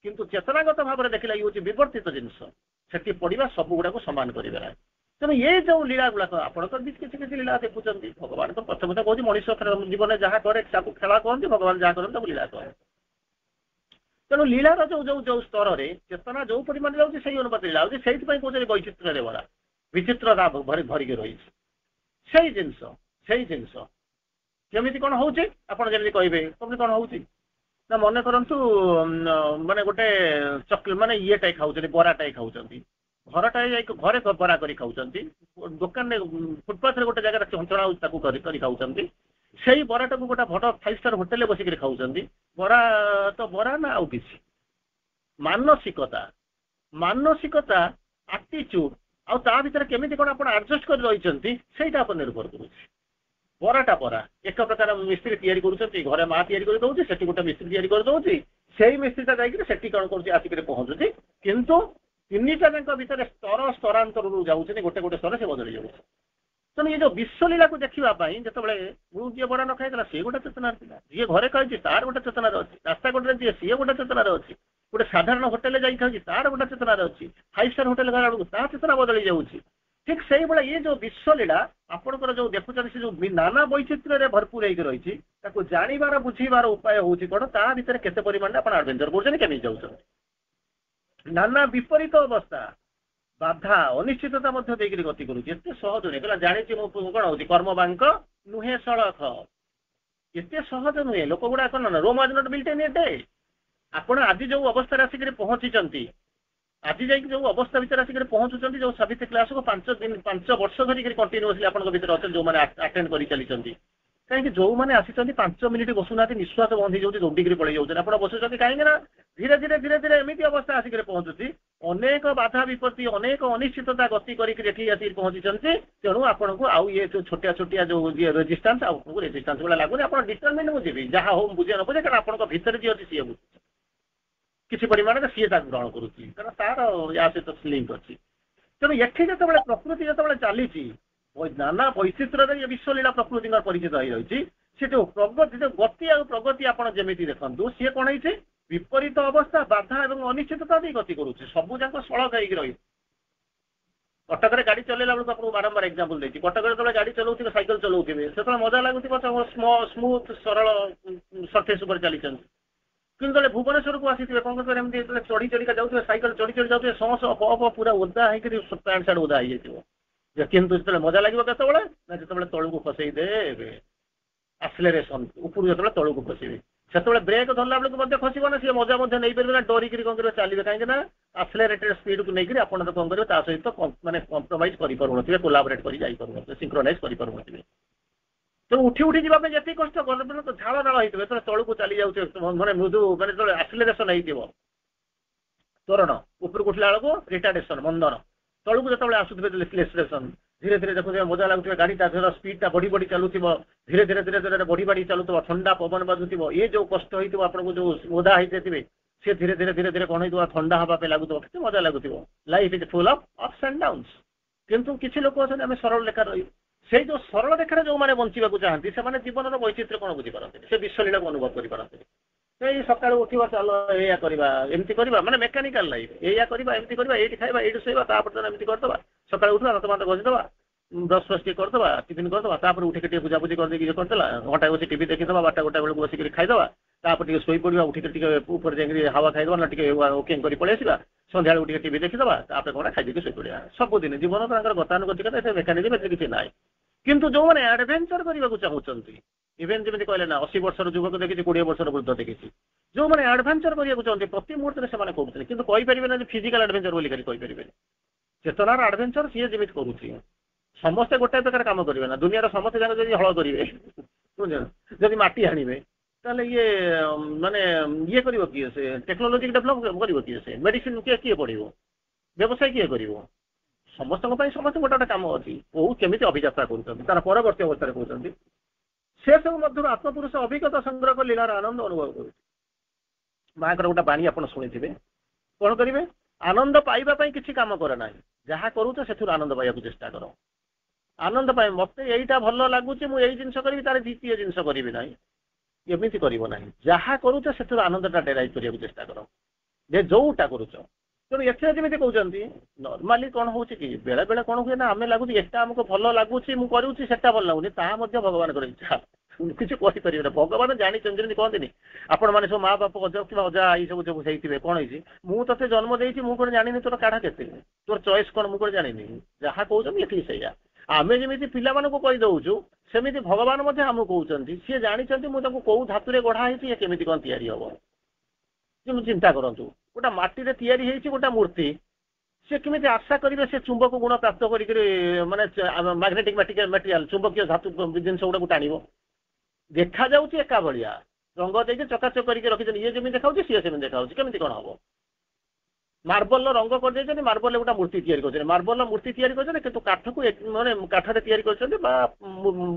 କିନ୍ତୁ ଚେତନାଗତ ଭାବରେ ଦେଖିଲେ ଇଏ ହଉଛି ବିବର୍ତ୍ତିତ ଜିନିଷ। ସେଠି ପଢିବା ସବୁ ଗୁଡାକୁ ସମାନ କରିବେ ନାହିଁ। ତେଣୁ ଏଇ ଯୋଉ ଲୀଳା ଗୁଡାକ ଆପଣ ତ କିଛି ଲୀଳା ଦେଖୁଛନ୍ତି। ଭଗବାନ ତ ପ୍ରଥମେ ତ କହୁଛି ମଣିଷ ଜୀବନରେ ଯାହା କରେ ତାକୁ ଖେଳା କହନ୍ତି, ଭଗବାନ ଯାହା କରନ୍ତି ତାକୁ ଲୀଳା କହନ୍ତି। ତେଣୁ ଲୀଳାର ଯୋଉ ସ୍ତରରେ ଚେତନା ଯୋଉ ପରିମାଣରେ ଯାଉଛି, ସେଇ ଅନୁପାତରେ ଲୀଳା ହଉଛି। ସେଇଥିପାଇଁ କହୁଛନ୍ତି ବୈଚିତ୍ର୍ୟରେ ଭରା, ବିଚିତ୍ରତା ଭରିକି ରହିଛି। ସେଇ ଜିନିଷ କେମିତି କଣ ହଉଛି? ଆପଣ ଯେମିତି କହିବେ କେମିତି କଣ ହଉଛି ନା, ମନେ କରନ୍ତୁ ମାନେ ଗୋଟେ ମାନେ ଇଏଟାଇ ଖାଉଛନ୍ତି, ବରାଟାଇ ଖାଉଛନ୍ତି। ଘରଟାଏ ଯାଇକି ଘରେ ବରା କରି ଖାଉଛନ୍ତି, ଦୋକାନରେ ଫୁଟପାଥରେ ଗୋଟେ ଜାଗାରେ ଚଞ୍ଚଣା ହଉଛି ତାକୁ କରି ଖାଉଛନ୍ତି। ସେଇ ବରାଟାକୁ ଗୋଟେ ବଡ 5 ଷ୍ଟାର ହୋଟେଲରେ ବସିକିରି ଖାଉଛନ୍ତି। ବରା ତ ବରା ନା ଆଉ କିଛି? ମାନସିକତା ଆଟିଚ୍ୟୁଡ ଆଉ ତା ଭିତରେ କେମିତି କଣ ଆପଣ ଆଡଜଷ୍ଟ କରି ରହିଛନ୍ତି, ସେଇଟା ଆପଣ ନିର୍ଭର କରୁଛି। ବରା ଏକ ପ୍ରକାର ମିସ୍ତ୍ରୀ ତିଆରି କରୁଛନ୍ତି, ଘରେ ମା ତିଆରି କରି ଦଉଛି, ସେଠି ଗୋଟେ ମିସ୍ତ୍ରୀ ତିଆରି କରିଦଉଛି। ସେଇ ମିସ୍ତ୍ରୀଟା ଯାଇକିରି ସେଠି କଣ କରୁଛି? ଆସିକିରି ପହଞ୍ଚୁଛି। କିନ୍ତୁ ତିନିଟା ଯାଙ୍କ ଭିତରେ ସ୍ତରାନ୍ତରରୁ ଯାଉଛନ୍ତି, ଗୋଟେ ସ୍ତର ସେ ବଦଳି ଯାଉଛି। ତେଣୁ ଏ ଯୋଉ ବିଶ୍ୱଲୀଳାକୁ ଦେଖିବା ପାଇଁ ଯେତେବେଳେ ଯିଏ ବରା ନ ଖାଇଥିଲା ସିଏ ଗୋଟେ ଚେତନାରେ ଥିଲା, ଯିଏ ଘରେ ଖାଇଛି ତାର ଗୋଟେ ଚେତନାରେ ଅଛି, ରାସ୍ତା କଡ଼ରେ ଯିଏ ସିଏ ଗୋଟେ ଚେତନାରେ ଅଛି, ଗୋଟେ ସାଧାରଣ ହୋଟେଲରେ ଯାଇ ଖାଉଛି ତାର ଗୋଟେ ଚେତନାରେ ଅଛି, 5 ଷ୍ଟାର ହୋଟେଲ ଗଲା ବେଳକୁ ତା ଚେତନା ବଦଳି ଯାଉଛି। ଠିକ ସେଇଭଳିଆ ଇଏ ଯୋଉ ବିଶ୍ୱଲୀଳା ଆପଣଙ୍କର ଯୋଉ ଦେଖୁଛନ୍ତି, ସେ ଯୋଉ ନାନା ବୈଚିତ୍ର୍ୟରେ ଭରପୁର ହେଇକି ରହିଛି, ତାକୁ ଜାଣିବାର ବୁଝିବାର ଉପାୟ ହଉଛି କଣ? ତା ଭିତରେ କେତେ ପରିମାଣରେ ଆପଣ ଆଡଭେଞ୍ଚର କରୁଛନ୍ତି, କେମିତି ଯାଉଛନ୍ତି। ନାନା ବିପରୀତ ଅବସ୍ଥା, ବାଧା, ଅନିଶ୍ଚିତତା ମଧ୍ୟ ଦେଇକିରି ଗତି କରୁଛି। ଏତେ ସହଜ ନୁହେଁ। କହିଲା ଜାଣିଛି ମୁଁ କଣ ହଉଛି, କର୍ମ ବାଙ୍କ ନୁହେଁ ସଳଖ। ଏତେ ସହଜ ନୁହେଁ। ଲୋକ ଗୁଡା କଣ ନା Rome was not built in a day. ଆପଣ ଆଜି ଯୋଉ ଅବସ୍ଥାରେ ଆସିକରି ପହଞ୍ଚିଛନ୍ତି, ଆଜି ଯାଇକି ଯୋଉ ଅବସ୍ଥା ଭିତରେ ଆସିକରି ପହଞ୍ଚୁଛନ୍ତି, ଯୋଉ ସାବିତ୍ରୀ କ୍ଲାସକୁ 5 ବର୍ଷ ଧରିକରି କଣ୍ଟିନ୍ୟୁଅସଲି ଆପଣଙ୍କ ଭିତରେ ଅଛନ୍ତି, ଯୋଉମାନେ ଆଟେଣ୍ଡ କରି ଚାଲିଛନ୍ତି। କାହିଁକି ଯୋଉମାନେ ଆସିଛନ୍ତି 5 ମିନିଟ୍ ବସୁନାହାନ୍ତି, ନିଶ୍ୱାସ ବନ୍ଦ ହେଇଯାଉଛି, ଦୌଡ଼ିକିରି ପଳେଇ ଯାଉଛନ୍ତି। ଆପଣ ବସୁଛନ୍ତି କାହିଁକି ନା ଧୀରେ ଧୀରେ ଧୀରେ ଧୀରେ ଏମିତି ଅବସ୍ଥା ଆସିକରି ପହଞ୍ଚୁଛି, ଅନେକ ବାଧା ବିପତ୍ତି, ଅନେକ ଅନିଶ୍ଚିତତା ଗତି କରିକି ଏଠି ଆସିକି ପହଞ୍ଚିଛନ୍ତି। ତେଣୁ ଆପଣଙ୍କୁ ଆଉ ଇଏ ଯୋଉ ଛୋଟିଆ ଛୋଟିଆ ଯୋଉ ରେଜିଷ୍ଟାନ୍ସ, ଆପଣଙ୍କୁ ରେଜିଷ୍ଟାନ୍ସ ଭଳିଆ ଲାଗୁନି। ଆପଣ ଡିଟରମିନ୍ ମୁଁ ଯିବି, ଯାହା ହଉ ବୁଝେ ନ ବୁଝେ, କାରଣ ଆପଣଙ୍କ ଭିତରେ ଯିଏ ଅଛି ସିଏ ବୁଝୁଛି, କିଛି ପରିମାଣରେ ସିଏ ତାକୁ ଗ୍ରହଣ କରୁଛି, କାରଣ ତାର ୟା ସହିତ ଲିଙ୍କ ଅଛି। ତେଣୁ ଏଠି ଯେତେବେଳେ ପ୍ରକୃତି ଯେତେବେଳେ ଚାଲିଛି, ନାନା ବୈଚିତ୍ର୍ୟରେ ଏ ବିଶ୍ୱଲୀଳା ପ୍ରକୃତିଙ୍କର ପରିଚିତ ହେଇ ରହିଛି। ସେ ଯୋଉ ପ୍ରଗତି, ଯୋଉ ଗତି ଆଉ ପ୍ରଗତି ଆପଣ ଯେମିତି ଦେଖନ୍ତୁ, ସିଏ କଣ ହେଇଛି, ବିପରୀତ ଅବସ୍ଥା, ବାଧା ଏବଂ ଅନିଶ୍ଚିତତା ଦେଇ ଗତି କରୁଛି, ସବୁ ଯାକ ସଳଖ ହେଇକି ରହିବ। କଟକରେ ଗାଡ଼ି ଚଲେଇଲା ବେଳକୁ ଆପଣଙ୍କୁ ବାରମ୍ବାର ଏକ୍ଜାମ୍ପଲ ଦେଇଛି, କଟକରେ ଯେତେବେଳେ ଗାଡ଼ି ଚଲାଉଥିବେ, ସାଇକେଲ ଚଲାଉଥିବେ, ସେତେବେଳେ ମଜା ଲାଗୁଥିବ, ସ୍ମୁଥ ସରଳ ସର୍ଫେସ୍ ଉପରେ ଚାଲିଛନ୍ତି। କିନ୍ତୁ ଯେତେବେଳେ ଭୁବନେଶ୍ୱରକୁ ଆସିଥିବେ, କଣ କରିବେ, ଏମିତି ଯେତେବେଳେ ଚଢ଼ି ଚଢ଼ିକା ଯାଉଥିବେ, ସାଇକେଲ ଚଢ଼ି ଚଢ଼ି ଯାଉଥିବେ, ପୁରା ଓଦା ହେଇକିରି ପ୍ୟାଣ୍ଟ ସାର୍ଟ ଓଦା ହେଇଯାଇଥିବ। କିନ୍ତୁ ଯେତେବେଳେ ମଜା ଲାଗିବ କେତେବେଳେ ନା, ଯେତେବେଳେ ତଳକୁ ଖସେଇ ଦେବେ, ଆକ୍ସିଲରେସନ ଉପରୁ ଯେତେବେଳେ ତଳକୁ ଖସିବେ, ସେତେବେଳେ ବ୍ରେକ୍ ଧରିଲା ବେଳକୁ ମଧ୍ୟ ଖସିବ ନା, ସିଏ ମଜା ମଧ୍ୟ ନେଇପାରିବେ ନା, ଡରିକିରି କଣ କରିବେ, ଚାଲିବେ। କାହିଁକି ନା ଆକ୍ସିଲରେଟେଡ୍ ସ୍ପିଡକୁ ନେଇକିରି ଆପଣ ତ କଣ କରିବେ, ତା ସହିତ ମାନେ କମ୍ପ୍ରମାଇଜ କରିପାରୁନଥିବେ, କୋଲାବରେଟ୍ କରି ଯାଇପାରୁନଥିବେ, ସିଙ୍କ୍ରୋନାଇଜ କରିପାରୁନଥିବେ। ତେଣୁ ଉଠି ଉଠି ଯିବା ପାଇଁ ଯେତିକି କଷ୍ଟ, ଗଲେ ତ ଝାଳ ନାଳ ହେଇଥିବ। ଯେତେବେଳେ ତଳକୁ ଚାଲି ଯାଉଥିବେ, ମାନେ ମୃଦୁ, ମାନେ ଯେତେବେଳେ ଆକ୍ସିଲରେସନ ହେଇଥିବ, ତ୍ୱରଣ ଉପରକୁ ଉଠିଲା ବେଳକୁ ରିଟାର୍ଡେସନ, ମନ୍ଦନ, ତଳକୁ ଯେତେବେଳେ ଆସୁଥିବେ ଡିକ୍ଲେରେସନ, ଧୀରେ ଧୀରେ ଦେଖୁଥିବେ, ମଜା ଲାଗୁଥିବ, ଗାଡ଼ି ତା ଦେହର ସ୍ପିଡଟା ବଢି ବଢି ଚାଲୁଥିବ, ଧୀରେ ଧୀରେ ଧୀରେ ଧୀରେ ବଢି ବଢି ଚାଲୁଥିବ, ଥଣ୍ଡା ପବନ ବାଜୁଥିବ, ଏ ଯୋଉ କଷ୍ଟ ହେଇଥିବ, ଆପଣଙ୍କୁ ଯୋଉ ଓଦା ହେଇଯାଇଥିବେ, ସେ ଧୀରେ ଧୀରେ ଧୀରେ ଧୀରେ କଣ ହେଇଥିବ, ଥଣ୍ଡା ହବା ପାଇଁ ଲାଗୁଥିବ, କେତେ ମଜା ଲାଗୁଥିବ। Life is full of ups and downs. କିନ୍ତୁ କିଛି ଲୋକ ଅଛନ୍ତି, ଆମେ ସରଳ ରେଖାରେ ରହିବୁ। ସେଇ ଯୋଉ ସରଳ ରେଖାରେ ଯୋଉମାନେ ବଞ୍ଚିବାକୁ ଚାହାନ୍ତି, ସେମାନେ ଜୀବନର ବୈଚିତ୍ର୍ୟ କଣ ବୁଝିପାରନ୍ତିନି, ସେ ବିଶ୍ୱଲୀଳାକୁ ଅନୁଭବ କରିପାରନ୍ତିନି। ସେଇ ସକାଳୁ ଉଠିବା, ଚାଲ ଏଇଆ କରିବା, ଏମିତି କରିବା, ମାନେ ମେକାନିକାଲ ଲାଇଫ୍, ଏଇଆ କରିବା, ଏମିତି କରିବା, ଏଇଠି ଖାଇବା, ଏଇଠି ଶୋଇବା, ତାପରେ ଏମିତି କରିଦବା, ସକାଳୁ ଉଠିବା, ଦାନ୍ତ ଘଷିଦବା, ବ୍ରସ୍ ଫ୍ରସ୍ ଟିକେ କରିଦବା, ଟିଫିନ୍ କରିଦବା, ତାପରେ ଉଠିକି ଟିକେ ବୁଝାବୁଝି କରିଦେଇକି ଇଏ କରିଦେଲା, ଘଣ୍ଟା ବସି ଟିଭି ଦେଖିଦବା, 12ଟା ବେଳକୁ ବସିକି ଖାଇଦବା, ତାପରେ ଟିକେ ଶୋଇପଡ଼ିବା, ଉଠିକି ଟିକେ ଉପରେ ଯାଇକି ହାୱା ଖାଇଦବା, ନା ଟିକେ ୱାକିଂ କରି ପଳେଇ ଆସିବା, ସନ୍ଧ୍ୟାବେଳକୁ ଟିକେ ଟିଭି ଦେଖିଦବା, ତାପରେ କଣ ଖାଇଦେଇକି ଶୋଇପଡ଼ିବା। ସବୁଦିନ ଜୀବନ ତାଙ୍କର ଗତାନୁଗତିକତା, ଏତେ ମେକାନିଜମ ଏତେ କିଛି ନାହିଁ। କିନ୍ତୁ ଯୋଉମାନେ ଆଡଭେଞ୍ଚର କରିବାକୁ ଚାହୁଁଛନ୍ତି, ଇଭେନ୍ ଯେମିତି କହିଲେ ନା, 80 ବର୍ଷର ଯୁବକ ଦେଖିଛି, 20 ବର୍ଷର ବୃଦ୍ଧ ଦେଖିଛି, ଯୋଉମାନେ ଆଡଭେଞ୍ଚର କରିବାକୁ ଚାହୁଁଛନ୍ତି ପ୍ରତି ମୁହୂର୍ତ୍ତରେ ସେମାନେ କରୁଛନ୍ତି, କିନ୍ତୁ କହିପାରିବେ ନା ଯେ ଫିଜିକାଲ ଆଡଭେଞ୍ଚର ବୋଲି କହିପାରିବେନି। ଚେତନାର ଆଡଭେଞ୍ଚର ସିଏ ଯେମିତି କରୁଛି। ସମସ୍ତେ ଗୋଟାଏ ପ୍ରକାର କାମ କରିବେ ନା, ଦୁନିଆର ସମସ୍ତେ ଯାକ ଯଦି ହଳ କରିବେ, ଯଦି ମାଟି ହାଣିବେ, ତାହେଲେ ଇଏ ମାନେ ଇଏ କରିବ କିଏ, ସେ ଟେକ୍ନୋଲୋଜି ଡେଭଲପ କରିବ କିଏ, ସେ ମେଡିସିନ କିଏ ପଢିବ, ବ୍ୟବସାୟ କିଏ କରିବ? ସମସ୍ତଙ୍କ ପାଇଁ ସମସ୍ତେ ଗୋଟେ ଗୋଟେ କାମ ଅଛି, କୋଉ କେମିତି ଅଭିଯାତ୍ରା କରୁଛନ୍ତି, ତାର ପରବର୍ତ୍ତୀ ଅବସ୍ଥାରେ କହୁଛନ୍ତି। ସେ ସବୁ ମଧ୍ୟରୁ ଆତ୍ମପୁରୁଷ ଅଭିଜ୍ଞତା ସଂଗ୍ରହ କରି ଲୀଳାର ଆନନ୍ଦ ଅନୁଭବ କରୁଛି। ମାଙ୍କର ଗୋଟେ ବାଣୀ ଆପଣ ଶୁଣିଥିବେ, କଣ କରିବେ, ଆନନ୍ଦ ପାଇବା ପାଇଁ କିଛି କାମ କରେ ନାହିଁ, ଯାହା କରୁଛ ସେଥିରୁ ଆନନ୍ଦ ପାଇବାକୁ ଚେଷ୍ଟା କର। ଆନନ୍ଦ ପାଇଁ ମତେ ଏଇଟା ଭଲ ଲାଗୁଛି, ମୁଁ ଏଇ ଜିନିଷ କରିବି, ତାର ଦ୍ୱିତୀୟ ଜିନିଷ କରିବି ନାହିଁ, ଏମିତି କରିବ ନାହିଁ। ଯାହା କରୁଛ ସେଥିରୁ ଆନନ୍ଦଟା ଡେରାଇଭ୍ କରିବାକୁ ଚେଷ୍ଟା କର, ଯେ ଯୋଉଟା କରୁଛ। ତେଣୁ ଏଥିରେ ଯେମିତି କହୁଛନ୍ତି, ନର୍ମାଲି କଣ ହଉଛି କି, ବେଳେ ବେଳେ କଣ ହୁଏ ନା, ଆମେ ଲାଗୁଛି ଏଟା ଆମକୁ ଭଲ ଲାଗୁଛି, ମୁଁ କରୁଛି, ସେଟା ଭଲ ଲାଗୁନି, ତାହା ମଧ୍ୟ ଭଗବାନଙ୍କର ଇଚ୍ଛା, କିଛି କହିପାରିବେ ନା। ଭଗବାନ ଜାଣିଛନ୍ତି, ଯେମିତି କହନ୍ତିନି, ଆପଣମାନେ ସବୁ ମା ବାପ ଅଜା କିମ୍ବା ଅଜା ଏଇ ସବୁ ସବୁ ହେଇଥିବେ, କଣ ହେଇଛି, ମୁଁ ତତେ ଜନ୍ମ ଦେଇଛି, ମୁଁ କଣ ଜାଣିନି ତୋର କାଢା କେତେ, ତୋର ଚଏସ୍ କଣ, ମୁଁ କଣ ଜାଣିନି। ଯାହା କହୁଛନ୍ତି ଏଠି ସେଇଆ। ଆମେ ଯେମିତି ପିଲାମାନଙ୍କୁ କହିଦଉଛୁ, ସେମିତି ଭଗବାନ ମଧ୍ୟ ଆମକୁ କହୁଛନ୍ତି, ସିଏ ଜାଣିଛନ୍ତି ମୁଁ ତାଙ୍କୁ କୋଉ ଧାତୁରେ ଗଢା ହେଇଛି, ଏ କେମିତି କଣ ତିଆରି ହବ। ଚିନ୍ତା କରନ୍ତୁ, ଗୋଟେ ମାଟିରେ ତିଆରି ହେଇଛି ଗୋଟେ ମୂର୍ତ୍ତି, ସେ କେମିତି ଆଶା କରିବେ ସେ ଚୁମ୍ବକ ଗୁଣ ପ୍ରାପ୍ତ କରିକି, ମାନେ ମ୍ୟାଗ୍ନେଟିକ୍ ମ୍ୟାଟେରିଆଲ, ଚୁମ୍ବକୀୟ ଧାତୁ ଜିନିଷ ଗୁଡାକୁ ଟାଣିବ। ଦେଖାଯାଉଛି ଏକା ଭଳିଆ, ରଙ୍ଗ ଦେଇକି ଚକାଚକ କରିକି ରଖିଛନ୍ତି, ଇଏ ଯେମିତି ଦେଖାଉଛି ସିଏ ସେମିତି ଦେଖାଉଛି, କେମିତି କଣ ହବ। ମାର୍ବଲର ରଙ୍ଗ କରିଦେଇଛନ୍ତି, ମାର୍ବଲରେ ଗୋଟେ ମୂର୍ତ୍ତି ତିଆରି କରିଛନ୍ତି, ମାର୍ବଲର ମୂର୍ତ୍ତି ତିଆରି କରିଛନ୍ତି, କିନ୍ତୁ କାଠକୁ ମାନେ କାଠରେ ତିଆରି କରିଛନ୍ତି ବା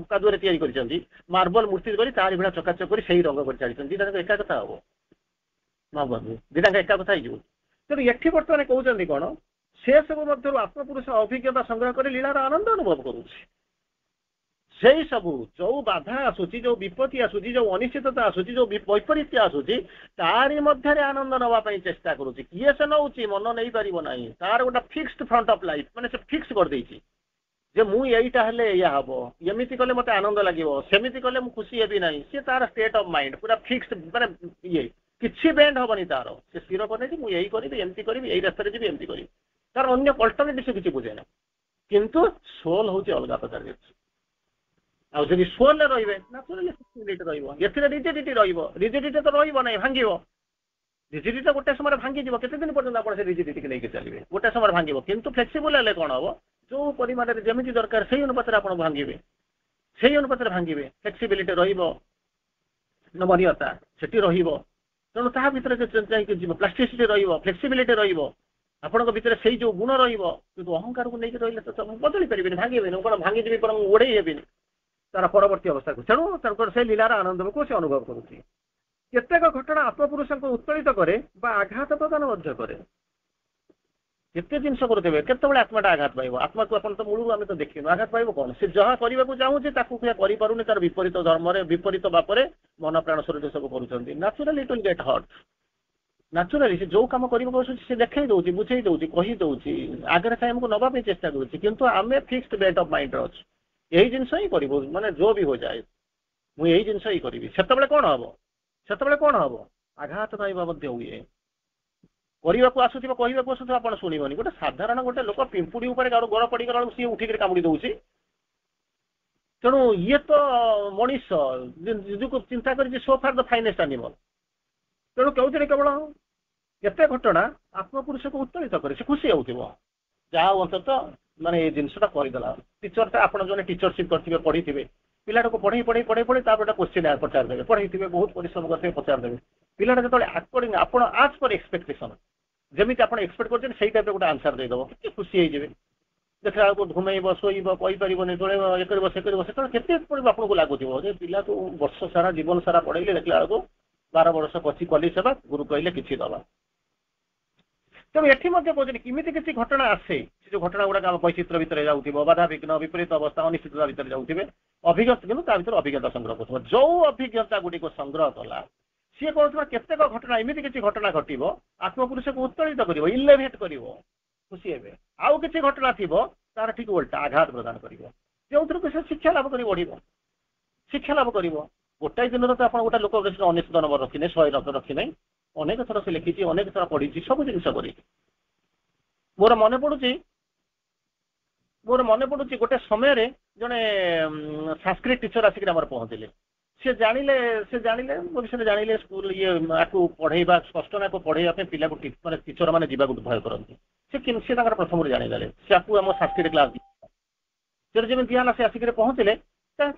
କାଦୁଅରେ ତିଆରି କରିଛନ୍ତି, ମାର୍ବଲ ମୂର୍ତ୍ତି କରି ତାରି ଭଳିଆ ଚକାଚକ କରି ସେଇ ରଙ୍ଗ କରି ଛାଡ଼ିଛନ୍ତି। ଦିଟାଙ୍କ ଏକା କଥା ହବ, ଦିଟାଙ୍କ ଏକା କଥା ହେଇଯିବ। ତେଣୁ ଏଠି ବର୍ତ୍ତମାନ କହୁଛନ୍ତି କଣ, ସେ ସବୁ ମଧ୍ୟରୁ ଆତ୍ମପୁରୁଷ ଅଭିଜ୍ଞତା ସଂଗ୍ରହ କରି ଲୀଳାର ଆନନ୍ଦ ଅନୁଭବ କରୁଛି। ସେଇ ସବୁ ଯୋଉ ବାଧା ଆସୁଛି, ଯୋଉ ବିପତ୍ତି ଆସୁଛି, ଯୋଉ ଅନିଶ୍ଚିତତା ଆସୁଛି, ଯୋଉ ବୈପରୀତ୍ୟ ଆସୁଛି, ତାରି ମଧ୍ୟରେ ଆନନ୍ଦ ନେବା ପାଇଁ ଚେଷ୍ଟା କରୁଛି। କିଏ ସେ ନଉଛି, ମନ ନେଇପାରିବ ନାହିଁ, ତାର ଗୋଟେ ଫିକ୍ସଡ ଫ୍ରଣ୍ଟ ଅଫ୍ ଲାଇଫ, ମାନେ ସେ ଫିକ୍ସ କରିଦେଇଛି ଯେ ମୁଁ ଏଇଟା ହେଲେ ଏଇଆ ହବ, ଏମିତି କଲେ ମତେ ଆନନ୍ଦ ଲାଗିବ, ସେମିତି କଲେ ମୁଁ ଖୁସି ହେବି ନାହିଁ। ସେ ତାର ଷ୍ଟେଟ୍ ଅଫ୍ ମାଇଣ୍ଡ ପୁରା ଫିକ୍ସଡ, ମାନେ ଇଏ କିଛି ବେଣ୍ଡ ହବନି ତାର। ସେ ସ୍ଥିର କରିନେଇଛି, ମୁଁ ଏଇ କରିବି, ଏମିତି କରିବି, ଏଇ ରାସ୍ତାରେ ଯିବି, ଏମିତି କରିବି। ତାର ଅନ୍ୟ ଅଲ୍ଟରନେଟିଭ ସେ କିଛି ବୁଝେ ନା। କିନ୍ତୁ ସୋଲ ହଉଛି ଅଲଗା ପ୍ରକାର ଜିନିଷ। ଆଉ ଯଦି ସୋଲରେ ରହିବେ, ନ୍ୟାଚୁରାଲି ରହିବ, ଏଥିରେ ରିଜିଡିଟି ରହିବ, ରିଜିଡିଟି ତ ରହିବ ନାହିଁ, ଭାଙ୍ଗିବ। ରିଜିଡିଟି ଗୋଟେ ସମୟରେ ଭାଙ୍ଗିଯିବ, କେତେ ଦିନ ପର୍ଯ୍ୟନ୍ତ ଆପଣ ସେ ରିଜିଡିଟିକି ନେଇକି ଚାଲିବେ, ଗୋଟେ ସମୟରେ ଭାଙ୍ଗିବ। କିନ୍ତୁ ଫ୍ଲେକ୍ସିବୁଲ ହେଲେ କ'ଣ ହବ, ଯୋଉ ପରିମାଣରେ ଯେମିତି ଦରକାର ସେଇ ଅନୁପାତରେ ଆପଣ ଭାଙ୍ଗିବେ, ସେଇ ଅନୁପାତରେ ଭାଙ୍ଗିବେ, ଫ୍ଲେକ୍ସିବିଲିଟି ରହିବ, ନମନୀୟତା ସେଠି ରହିବ। ତେଣୁ ତାହା ଭିତରେ ଯାଇକି ଯିବ, ପ୍ଲାଷ୍ଟିସିଟି ରହିବ, ଫ୍ଲେକ୍ସିବିଲିଟି ରହିବ, ଆପଣଙ୍କ ଭିତରେ ସେଇ ଯୋଉ ଗୁଣ ରହିବ। କିନ୍ତୁ ଅହଙ୍କାରକୁ ନେଇକି ରହିଲେ ତ ବଦଳି ପାରିବେନି, ଭାଙ୍ଗିବେନି, କ'ଣ ଭାଙ୍ଗିଯିବି ବରଂ ଓଡ଼େଇ ହେବିନି ତାର ପରବର୍ତ୍ତୀ ଅବସ୍ଥାକୁ। ତେଣୁ ତାଙ୍କର ସେ ଲୀଳାର ଆନନ୍ଦକୁ ସେ ଅନୁଭବ କରୁଛି। କେତେକ ଘଟଣା ଆତ୍ମପୁରୁଷଙ୍କୁ ଉତ୍ତୋଳିତ କରେ ବା ଆଘାତ ପ୍ରଦାନ ମଧ୍ୟ କରେ। କେତେ ଜିନିଷ କରୁଥିବେ, କେତେବେଳେ ଆତ୍ମାଟା ଆଘାତ ପାଇବ, ଆତ୍ମାକୁ ଆପଣ ତ ମୂଳରୁ ଆମେ ତ ଦେଖିନୁ, ଆଘାତ ପାଇବ କ'ଣ? ସେ ଯାହା କରିବାକୁ ଚାହୁଁଛି ତାକୁ ସେ କରିପାରୁନି, ତାର ବିପରୀତ ଧର୍ମରେ ବିପରୀତ ବାପରେ ମନ ପ୍ରାଣ ଶରୀର ସବୁ କରୁଛନ୍ତି। Naturally it will get hurt. Naturally ସେ ଯୋଉ କାମ କରିବାକୁ ଆସୁଛି ସେ ଦେଖେଇ ଦଉଛି, ବୁଝେଇ ଦଉଛି, କହି ଦଉଛି, ଆଗରେ ଥାଇ ଆମକୁ ନବା ପାଇଁ ଚେଷ୍ଟା କରୁଛି। କିନ୍ତୁ ଆମେ ଫିକ୍ସଡ ବେଟ୍ ଅଫ୍ ମାଇଣ୍ଡରେ ଅଛୁ, ଏଇ ଜିନିଷ ହିଁ କରିବୁ, ମାନେ ଯୋଉ ବି ହୋଇଯାଏ ମୁଁ ଏଇ ଜିନିଷ ହିଁ କରିବି। ସେତେବେଳେ କ'ଣ ହବ, ସେତେବେଳେ କ'ଣ ହବ, ଆଘାତ ପାଇବା ମଧ୍ୟ ହୁଏ। କରିବାକୁ ଆସୁଥିବ, କହିବାକୁ ଆସୁଥିବ, ଆପଣ ଶୁଣିବନି। ଗୋଟେ ସାଧାରଣ ଗୋଟେ ଲୋକ ପିମ୍ପୁଡ଼ି ଉପରେ ଗୋଡ଼ ପଡ଼ିଗଲା ବେଳକୁ ସିଏ ଉଠିକିରି କାମୁଡ଼ି ଦଉଛି। ତେଣୁ ଇଏ ତ ମଣିଷ, ନିଜକୁ ଚିନ୍ତା କରିଛି ସୋ ଫାର୍ ଦ ଫାଇନେଷ୍ଟ ଆନିମଲ। ତେଣୁ କେଉଁଥିରେ କେବଳ କେତେ ଘଟଣା ଆତ୍ମପୁରୁଷକୁ ଉତ୍ତୋଳିତ କରେ, ସେ ଖୁସି ହେଉଥିବ, ଯାହା ଅନ୍ତତଃ ମାନେ ଏ ଜିନିଷଟା କରିଦେଲା। ଟିଚରଟା, ଆପଣ ଜଣେ ଟିଚରସିପ୍ କରିଥିବେ, ପଢ଼ିଥିବେ, ପିଲାଟାକୁ ପଢ଼େଇ ତାପରେ କୋଶ୍ଚିନ୍ ପଚାରିଦେବେ, ପଢ଼େଇଥିବେ, ବହୁତ ପରିଶ୍ରମ କରିଥିବେ, ପଚାରିଦେବେ। ପିଲାଟା ଯେତେବେଳେ ଆକର୍ଡିଂ ଆପଣ ଆଜ୍ ପର୍ ଏକ୍ସପେକ୍ଟେସନ ଯେମିତି ଆପଣ ଏକ୍ସପେକ୍ଟ କରୁଛନ୍ତି ସେଇ ଟାଇପ୍ର ଗୋଟେ ଆନ୍ସର ଦେଇଦେବ, କେତେ ଖୁସି ହେଇଯିବେ। ଦେଖିଲା ବେଳକୁ ଘୁମେଇବ, ଶୋଇବ, କହିପାରିବନି, ଚଳେଇବ, ଏ କରିବ, ସେ କରିବ, ସେତେବେଳେ କେତେ ଆପଣଙ୍କୁ ଲାଗୁଥିବ ଯେ ପିଲାକୁ ବର୍ଷ ସାରା ଜୀବନ ସାରା ପଢ଼େଇଲେ, ଦେଖିଲା ବେଳକୁ 12 ବର୍ଷ ପଛିି କଲି ସେବା, ଗୁରୁ କହିଲେ କିଛି ଦବା। ତେଣୁ ଏଠି ମଧ୍ୟ କହୁଛନ୍ତି କେମିତି କିଛି ଘଟଣା ଆସେ, ସେ ଯୋଉ ଘଟଣା ଗୁଡାକ ଆମ ବୈଚିତ୍ର୍ୟ ଭିତରେ ଯାଉଥିବ, ବାଧାବିଘ୍ନ, ବିପରୀତ ଅବସ୍ଥା, ଅନିଶ୍ଚିତତା ଭିତରେ ଯାଉଥିବେ, ଅଭିଜ୍ଞତା, କିନ୍ତୁ ତା ଭିତରେ ଅଭିଜ୍ଞତା ସଂଗ୍ରହ କରୁଥିବ। ଯୋଉ ଅଭିଜ୍ଞତା ଗୁଡ଼ିକୁ ସଂଗ୍ରହ କଲା, ସିଏ କହୁଥିବା କେତେକ ଘଟଣା, ଏମିତି କିଛି ଘଟଣା ଘଟିବ ଆତ୍ମପୁରୁଷକୁ ଉତ୍ତୋଳିତ କରିବ, ଇଲେଭେଟ୍ କରିବ, ଖୁସି ହେବେ। ଆଉ କିଛି ଘଟଣା ଥିବ ତାର ଠିକ ଓଲଟା, ଆଘାତ ପ୍ରଦାନ କରିବ, ଯେଉଁଥିରୁ ସେ ଶିକ୍ଷା ଲାଭ କରି ବଢିବ, ଶିକ୍ଷା ଲାଭ କରିବ। ଗୋଟାଏ ଦିନରେ ତ ଆପଣ ଗୋଟେ ଲୋକ ଅନିଶ୍ଚିତ ନମ୍ବର ରଖିନେ, 100 ରଖିନାହିଁ, ଅନେକ ଥର ସେ ଲେଖିଛି, ଅନେକ ଥର ପଢିଛି, ସବୁ ଜିନିଷ କରିଛି। ମୋର ମନେ ପଡୁଛି ଗୋଟେ ସମୟରେ ଜଣେ ସାଂସ୍କ୍ରିଟ ଟିଚର ଆସିକି ଆମର ପହଞ୍ଚିଲେ। ସେ ଜାଣିଲେ ମୋ ବିଷୟରେ ଜାଣିଲେ, ସ୍କୁଲ ଆକୁ ପଢେଇବା, ଷଷ୍ଠ ନାକୁ ପଢେଇବା ପାଇଁ ପିଲାକୁ ମାନେ ଟିଚର ମାନେ ଯିବାକୁ ଭୟ କରନ୍ତି। ସେ ତାଙ୍କର ପ୍ରଥମରୁ ଜାଣିଦେଲେ, ସେ ଆକୁ ଆମ ସାଂସ୍କ୍ରିଟ କ୍ଲାସ ଯେମିତି ହେଲା, ସେ ଆସିକି ପହଞ୍ଚିଲେ,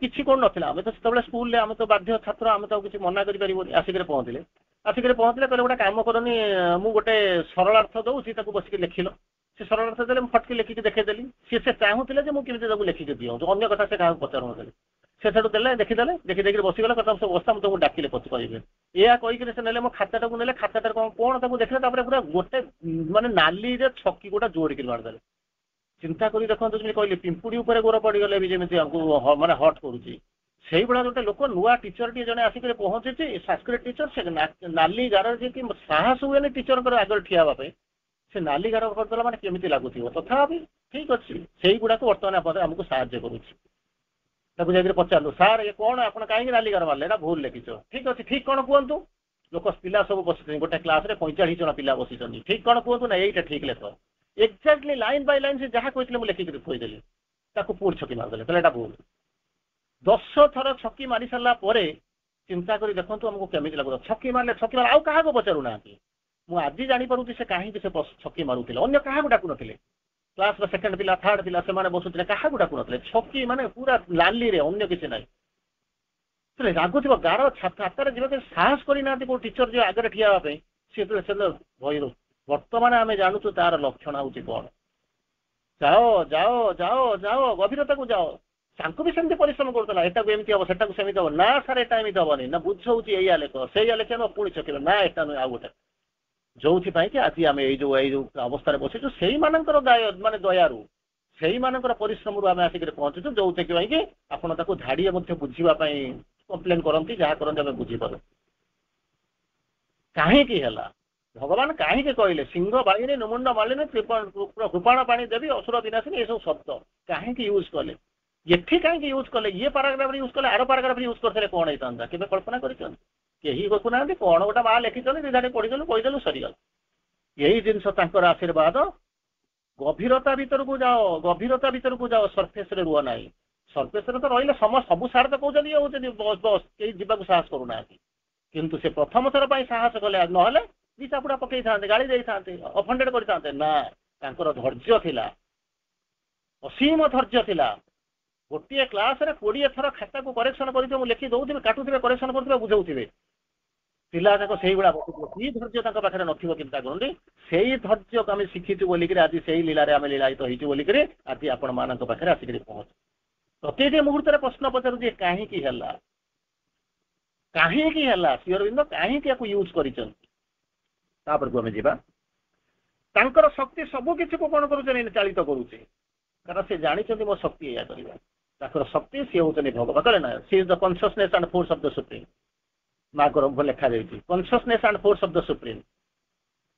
କିଛି କରୁନଥିଲା। ଆମେ ତ ସେତେବେଳେ ସ୍କୁଲରେ, ଆମେ ତ ବାଧ୍ୟ ଛାତ୍ର, ଆମେ ତ କିଛି ମନା କରିପାରିବୁନି। ଆସିକି ପହଞ୍ଚିଲେ କହିଲେ ଗୋଟେ କାମ କରନି, ମୁଁ ଗୋଟେ ସରଳାର୍ଥ ଦଉଛି, ତାକୁ ବସିକି ଲେଖିଲ। ସେ ସରଳାର୍ଥ ଦେଲେ, ମୁଁ ଫଟକି ଲେଖିକି ଦେଖେଇଦେଲି। ସେ ଚାହୁଁଥିଲେ ଯେ ମୁଁ କେମିତି ତାକୁ ଲେଖିକି ଦିଅନ୍ତୁ, ଅନ୍ୟ କଥା ସେ କାହାକୁ ପଚାରୁନଥିଲେ। ସେ ସେଠୁ ଦେଲେ, ଦେଖିଦେଲେ, ଦେଖିଦେଇକି ବସିଗଲେ, କଥା ସବୁ ବସ୍ତା, ମୁଁ ତାକୁ ଡାକିଲେ କହିବେ, ଏୟା କହିକିରି ସେ ନେଲେ ମୋ ଖାତାଟାକୁ, ନେଲେ ଖାତାଟାରେ କ'ଣ ତାକୁ ଦେଖିଲେ, ତାପରେ ପୁରା ଗୋଟେ ମାନେ ନାଲିରେ ଛକି ଗୋଟେ ଯୋଡ଼ିକି ମାରିଦେଲେ। ଚିନ୍ତା କରି ଦେଖନ୍ତୁ, ଯେମିତି କହିଲେ ପିମ୍ପୁଡ଼ି ଉପରେ ଗୋଡ଼ ପଡ଼ିଗଲେ ବି ଯେମିତି ଆମକୁ ମାନେ ହଟ୍ କରୁଛି, ସେଇଭଳିଆ ଗୋଟେ ଲୋକ, ନୂଆ ଟିଚରଟିଏ ଜଣେ ଆସିକି ପହଞ୍ଚିଛି, ସାଂସ୍କ୍ରିଟ ଟିଚର, ସେ ନାଲି ଗାର ଯିଏକି ସାହସ ହୁଏନି ଟିଚରଙ୍କର ଆଗରେ ଠିଆ ହେବା ପାଇଁ, ସେ ନାଲି ଗାର କରିଦେଲା ମାନେ କେମିତି ଲାଗୁଥିବ। ତଥାପି ଠିକ ଅଛି, ସେଇଗୁଡାକୁ ବର୍ତ୍ତମାନ ଆମକୁ ସାହାଯ୍ୟ କରୁଛି। ତାକୁ ଯାଇକି ପଚାରିଲୁ, ସାର୍ ଏ କ'ଣ, ଆପଣ କାହିଁକି ନାଲି ଗାର ମାରିଲେ, ଏଇଟା ଭୁଲ ଲେଖିଛ। ଠିକ ଅଛି, ଠିକ କ'ଣ କୁହନ୍ତୁ। ଲୋକ ପିଲା ସବୁ ବସିଛନ୍ତି, ଗୋଟେ କ୍ଲାସରେ 45 ଜଣ ପିଲା ବସିଛନ୍ତି, ଠିକ କ'ଣ କୁହନ୍ତୁ ନା, ଏଇଟା ଠିକ ଲେଖ। ଏକ୍ଜାକ୍ଟଲି ଲାଇନ୍ ବାଇ ଲାଇନ୍ ସେ ଯାହା କହିଥିଲେ ମୁଁ ଲେଖିକି କହିଦେଲି। ତାକୁ ପୁଣି ଛକି ମାରିଦେଲେ, କହିଲେ ଏଇଟା ଭୁଲ। 10 ଥର ଛକି ମାରି ସାରିଲା ପରେ ଚିନ୍ତା କରି ଦେଖନ୍ତୁ ଆମକୁ କେମିତି ଲାଗୁଛି। ଛକି ମାରିଲେ ଆଉ କାହାକୁ ପଚାରୁନାହାନ୍ତି। ମୁଁ ଆଜି ଜାଣିପାରୁଛି ସେ କାହିଁକି ସେ ଛକି ମାରୁଥିଲେ, ଅନ୍ୟ କାହାକୁ ଡାକୁନଥିଲେ। କ୍ଲାସର ସେକେଣ୍ଡ ପିଲା, ଥାର୍ଡ ପିଲା, ସେମାନେ ବସୁଥିଲେ, କାହାକୁ ଡାକୁନଥିଲେ। ଛକି ମାନେ ପୁରା ଲାଲିରେ, ଅନ୍ୟ କିଛି ନାହିଁ। ଲାଗୁଥିବ ଗାର ଖାତାରେ ଯିବାକୁ ସାହସ କରିନାହାନ୍ତି କୋଉ ଟିଚର ଯିଏ ଆଗରେ ଠିଆ ହେବା ପାଇଁ। ସେ ଭୟ। ବର୍ତ୍ତମାନ ଆମେ ଜାଣୁଛୁ ତାର ଲକ୍ଷଣ ହଉଛି କ'ଣ। ଯାଅ ଯାଅ ଯାଅ ଯାଅ, ଗଭୀରତାକୁ ଯାଅ। ତାଙ୍କୁ ବି ସେମିତି ପରିଶ୍ରମ କରୁଥିଲା, ଏଟାକୁ ଏମିତି ହବ, ସେଟାକୁ ସେମିତି ହବ। ନା ସାର୍ ଏଟା ଏମିତି ହବନି, ନା ବୁଝଉଛି ଏଇଆ ଲେଖ, ସେଇଆ ଲେଖିବ, ପୁଣି ଛକିବ, ନା ଏଟା ନୁହେଁ ଆଉ ଗୋଟେ। ଯୋଉଥିପାଇଁ କି ଆଜି ଆମେ ଏଇ ଯୋଉ ଅବସ୍ଥାରେ ବସିଛୁ, ସେଇମାନଙ୍କର ମାନେ ଦୟାରୁ, ସେଇମାନଙ୍କର ପରିଶ୍ରମରୁ ଆମେ ଆସିକି ପହଞ୍ଚୁଛୁ, ଯୋଉଥିପାଇଁ କି ଆପଣ ତାକୁ ଧାଡ଼ିଏ ମଧ୍ୟ ବୁଝିବା ପାଇଁ କମ୍ପ୍ଲେନ କରନ୍ତି, ଯାହା କରନ୍ତି ଆମେ ବୁଝିପାରୁ। କାହିଁକି ହେଲା, ଭଗବାନ କାହିଁକି କହିଲେ ସିଂହ ବାହିନୀ ନୁମୁଣ୍ଡ ମାଳିନୀ କୃପାଣ ପାଣି ଦେବି ଅସୁର ବିନାଶିନୀ, ଏସବୁ ଶବ୍ଦ କାହିଁକି ୟୁଜ୍ କଲେ, ଏଠି କାହିଁକି ୟୁଜ୍ କଲେ, ଇଏ ପାରାଗ୍ରାଫରେ ୟୁଜ୍ କଲେ, ଆର ପାରାଗ୍ରାଫରେ ୟୁଜ୍ କରିଥିଲେ କ'ଣ ହେଇଥାନ୍ତା, କେବେ କଳ୍ପନା କରିଛନ୍ତି? କେହି ଦେଖୁନାହାନ୍ତି। କ'ଣ ଗୋଟେ ମା ଲେଖିଛନ୍ତି, ଦିଧାଡ଼ି ପଢିଦେଲୁ, କହିଦେଲୁ, ସରିଗଲା। ଏଇ ଜିନିଷ ତାଙ୍କର ଆଶୀର୍ବାଦ। ଗଭୀରତା ଭିତରକୁ ଯାଅ, ଗଭୀରତା ଭିତରକୁ ଯାଅ, ସର୍ଫେସରେ ରୁହ ନାହିଁ। ସର୍ଫେସରେ ତ ରହିଲେ ସବୁ ସାର୍ ତ କହୁଛନ୍ତି, ଇଏ ହଉଛନ୍ତି ବସ୍, କେହି ଯିବାକୁ ସାହସ କରୁନାହାନ୍ତି। କିନ୍ତୁ ସେ ପ୍ରଥମ ଥର ପାଇଁ ସାହସ କଲେ, ନହେଲେ ଦି ଚାପୁଡ଼ା ପକେଇଥାନ୍ତେ, ଗାଳି ଦେଇଥାନ୍ତେ, ଅଫେଣ୍ଡେଡ୍ କରିଥାନ୍ତେ। ନା, ତାଙ୍କର ଧୈର୍ଯ୍ୟ ଥିଲା, ଅସୀମ ଧୈର୍ଯ୍ୟ ଥିଲା। ଗୋଟିଏ କ୍ଲାସରେ 20 ଥର ଖାତାକୁ କରେକ୍ସନ କରିଥିବେ, ମୁଁ ଲେଖି ଦଉଥିବେ, କାଟୁଥିବେ, କରେକ୍ସନ କରୁଥିବେ, ବୁଝଉଥିବେ। ପିଲା ଯାକ ସେଇଭଳିଆ ବସୁଥିବ। କି ଧୈର୍ଯ୍ୟ ତାଙ୍କ ପାଖରେ ନଥିବ ଚିନ୍ତା କରନ୍ତି। ସେଇ ଧୈର୍ଯ୍ୟକୁ ଆମେ ଶିଖିଛୁ ବୋଲିକିରି ଆଜି ସେଇ ଲୀଳାରେ ଆମେ ଲୀଳାୟିତ ହେଇଛୁ ବୋଲିକିରି ଆଜି ଆପଣମାନଙ୍କ ପାଖରେ ଆସିକିରି ପହଞ୍ଚୁ। ପ୍ରତିଟି ମୁହୂର୍ତ୍ତରେ ପ୍ରଶ୍ନ ପଚାରୁଛି କାହିଁକି ହେଲା, କାହିଁକି ହେଲା, ଶ୍ରୀ ଅରବିନ୍ଦ କାହିଁକି ୟାକୁ ୟୁଜ୍ କରିଛନ୍ତି। ତାପରକୁ ଆମେ ଯିବା। ତାଙ୍କର ଶକ୍ତି ସବୁ କିଛିକୁ କ'ଣ କରୁଛନ୍ତି, ଚାଳିତ କରୁଛି। କାରଣ ସେ ଜାଣିଛନ୍ତି ମୋ ଶକ୍ତି ଏଇଆ କରିବା। ତାଙ୍କର ଶକ୍ତି ସିଏ ହେଉଛନ୍ତି ଭଗବାନ, କହିଲେ ନା, she is the consciousness and force of the supreme. ମାଙ୍କର ଲେଖାଯାଇଛି consciousness and force of the supreme.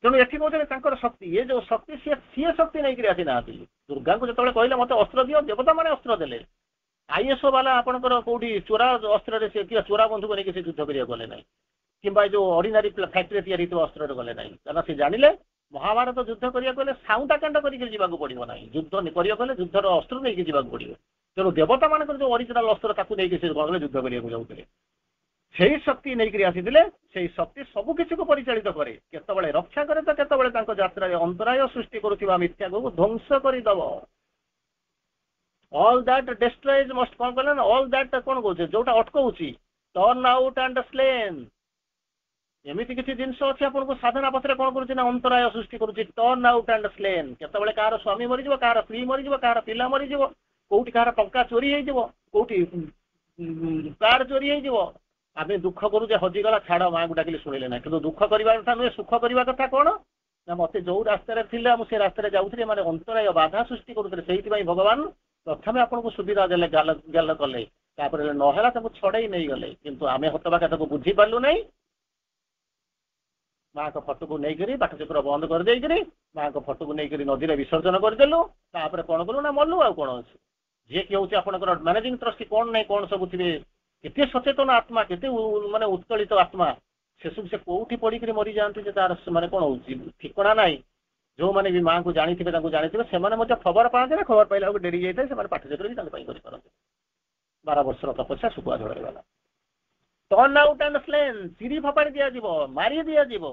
ତେଣୁ ଏଠି କହୁଛନ୍ତି ତାଙ୍କର ଶକ୍ତି, ଏ ଯୋଉ ଶକ୍ତି ସିଏ ଶକ୍ତି ନେଇକରି ଆସିନାହାନ୍ତି। ଦୁର୍ଗାଙ୍କୁ ଯେତେବେଳେ କହିଲେ ମତେ ଅସ୍ତ୍ର ଦିଅ, ଦେବତା ମାନେ ଅସ୍ତ୍ର ଦେଲେ। ଆଇଏସ୍ଓ ବାଲା ଆପଣଙ୍କର କୋଉଠି ଚୋରା ଅସ୍ତ୍ରରେ ସେ କିଏ ଚୋରା ବନ୍ଧୁକୁ ନେଇକି ସେ ଯୁଦ୍ଧ କରିବାକୁ ଗଲେ ନାହିଁ, କିମ୍ବା ଏ ଯୋଉ ଅର୍ଡିନାରୀ ଫ୍ୟାକ୍ଟ୍ରିରେ ତିଆରି ହେଇଥିବା ଅସ୍ତ୍ରରେ ଗଲେ ନାହିଁ। କାରଣ ସେ ଜାଣିଲେ ମହାଭାରତ ଯୁଦ୍ଧ କରିବାକୁ ହେଲେ ସାଉଁଟାକାଣ୍ଡ କରିକି ଯିବାକୁ ପଡିବ ନାହିଁ। ଯୁଦ୍ଧ କରିବାକୁ ହେଲେ ଯୁଦ୍ଧର ଅସ୍ତ୍ର ନେଇକି ଯିବାକୁ ପଡିବ। ତେଣୁ ଦେବତା ମାନଙ୍କର ଯୋଉ ଅରିଜିନାଲ ଅସ୍ତ୍ର ତାକୁ ନେଇକି ସେ ଗଲେ ଯୁଦ୍ଧ କରିବାକୁ ଯାଉଥିଲେ। ସେଇ ଶକ୍ତି ନେଇକରି ଆସିଥିଲେ। ସେଇ ଶକ୍ତି ସବୁ କିଛିକୁ ପରିଚାଳିତ କରେ, କେତେବେଳେ ରକ୍ଷା କରେ ତ କେତେବେଳେ ତାଙ୍କ ଯାତ୍ରାରେ ଅନ୍ତରାୟ ସୃଷ୍ଟି କରୁଥିବା ମିଥ୍ୟାକୁ ଧ୍ୱଂସ କରିଦବ। ଅଲ୍ ଦ୍ୟାଟ୍ ଡେଷ୍ଟ୍ରଏଜ୍ ମଷ୍ଟ, କ'ଣ କହିଲେ ନା, ଅଲ୍ ଦ୍ୟାଟ୍ କ'ଣ କହୁଛେ, ଯୋଉଟା ଅଟକଉଛି, ଟର୍ନ ଆଉଟ୍ ଆଣ୍ଡ ସ୍ଲେନ୍। ଏମିତି କିଛି ଜିନିଷ ଅଛି ଆପଣଙ୍କୁ ସାଧନା ପଥରେ କ'ଣ କରୁଛି ନା ଅନ୍ତରାୟ ସୃଷ୍ଟି କରୁଛି, ଟର୍ନ ଆଉଟ୍ ଆଣ୍ଡ ସ୍ଲେନ୍। କେତେବେଳେ କାହାର ସ୍ୱାମୀ ମରିଯିବ, କାହାର ସ୍ତ୍ରୀ ମରିଯିବ, କାହାର ପିଲା ମରିଯିବ, କୋଉଠି କାହାର ଟଙ୍କା ଚୋରି ହେଇଯିବ, କୋଉଠି କାର ଚୋରି ହେଇଯିବ। ଆମେ ଦୁଃଖ କରୁଛେ ହଜିଗଲା, ଛାଡ, ମାଆଙ୍କୁ ଡାକିଲେ ଶୁଣିଲେ ନାହିଁ। କିନ୍ତୁ ଦୁଃଖ କରିବା କଥା ନୁହେଁ, ସୁଖ କରିବା କଥା କ'ଣ ନା, ମତେ ଯୋଉ ରାସ୍ତାରେ ଥିଲା ମୁଁ ସେ ରାସ୍ତାରେ ଯାଉଥିଲି, ମାନେ ଅନ୍ତରାୟ ବାଧା ସୃଷ୍ଟି କରୁଥିଲେ। ସେଇଥିପାଇଁ ଭଗବାନ ପ୍ରଥମେ ଆପଣଙ୍କୁ ସୁବିଧା ଦେଲେ, ଗାଲ କଲେ, ତାପରେ ନହେଲା ତାକୁ ଛଡେଇ ନେଇଗଲେ। କିନ୍ତୁ ଆମେ ହତବାକା ତାକୁ ବୁଝିପାରିଲୁ ନାହିଁ। ମାଆଙ୍କ ଫଟୋକୁ ନେଇକରି ବାଟଚକ୍ର ବନ୍ଦ କରିଦେଇକରି ମାଆଙ୍କ ଫଟୋକୁ ନେଇକରି ନଦୀରେ ବିସର୍ଜନ କରିଦେଲୁ। ତାପରେ କ'ଣ କଲୁ ନା, ମଲୁ। ଆଉ କ'ଣ ଅଛି। ଯିଏ କି ହେଉଛି ଆପଣଙ୍କର ମ୍ୟାନେଜିଂ ଟ୍ରଷ୍ଟି, କ'ଣ ନାହିଁ କ'ଣ ସବୁ ଥିବେ, କେତେ ସଚେତନ ଆତ୍ମା, କେତେ ମାନେ ଉତ୍କଳିତ ଆତ୍ମା, ସେସବୁ ସେ କୋଉଠି ପଡିକରି ମରିଯାଆନ୍ତି ଯେ ତାର ମାନେ କ'ଣ ହଉଛି ଠିକଣା ନାହିଁ। ଯୋଉମାନେ ବି ମାଆଙ୍କୁ ଜାଣିଥିବେ, ତାଙ୍କୁ ଜାଣିଥିବେ, ସେମାନେ ମଧ୍ୟ ଖବର ପାଆନ୍ତି ନା, ଖବର ପାଇଲା ବେଳକୁ ଡେରି ଯାଇଥାଏ। ସେମାନେ ପାଠଚକ୍ର ବି ତାଙ୍କ ପାଇଁ କରିପାରନ୍ତି। 12 ବର୍ଷର ତପସ୍ୟା ଶୁଖୁଆ ଝଡ଼ରେ ଗଲା। ଟର୍ନ ଆଉଟ୍ ଆଣ୍ଡ ସ୍ଲେନ୍, ଚିରି ଫୋପାଡ଼ି ଦିଆଯିବ, ମାରି ଦିଆଯିବ।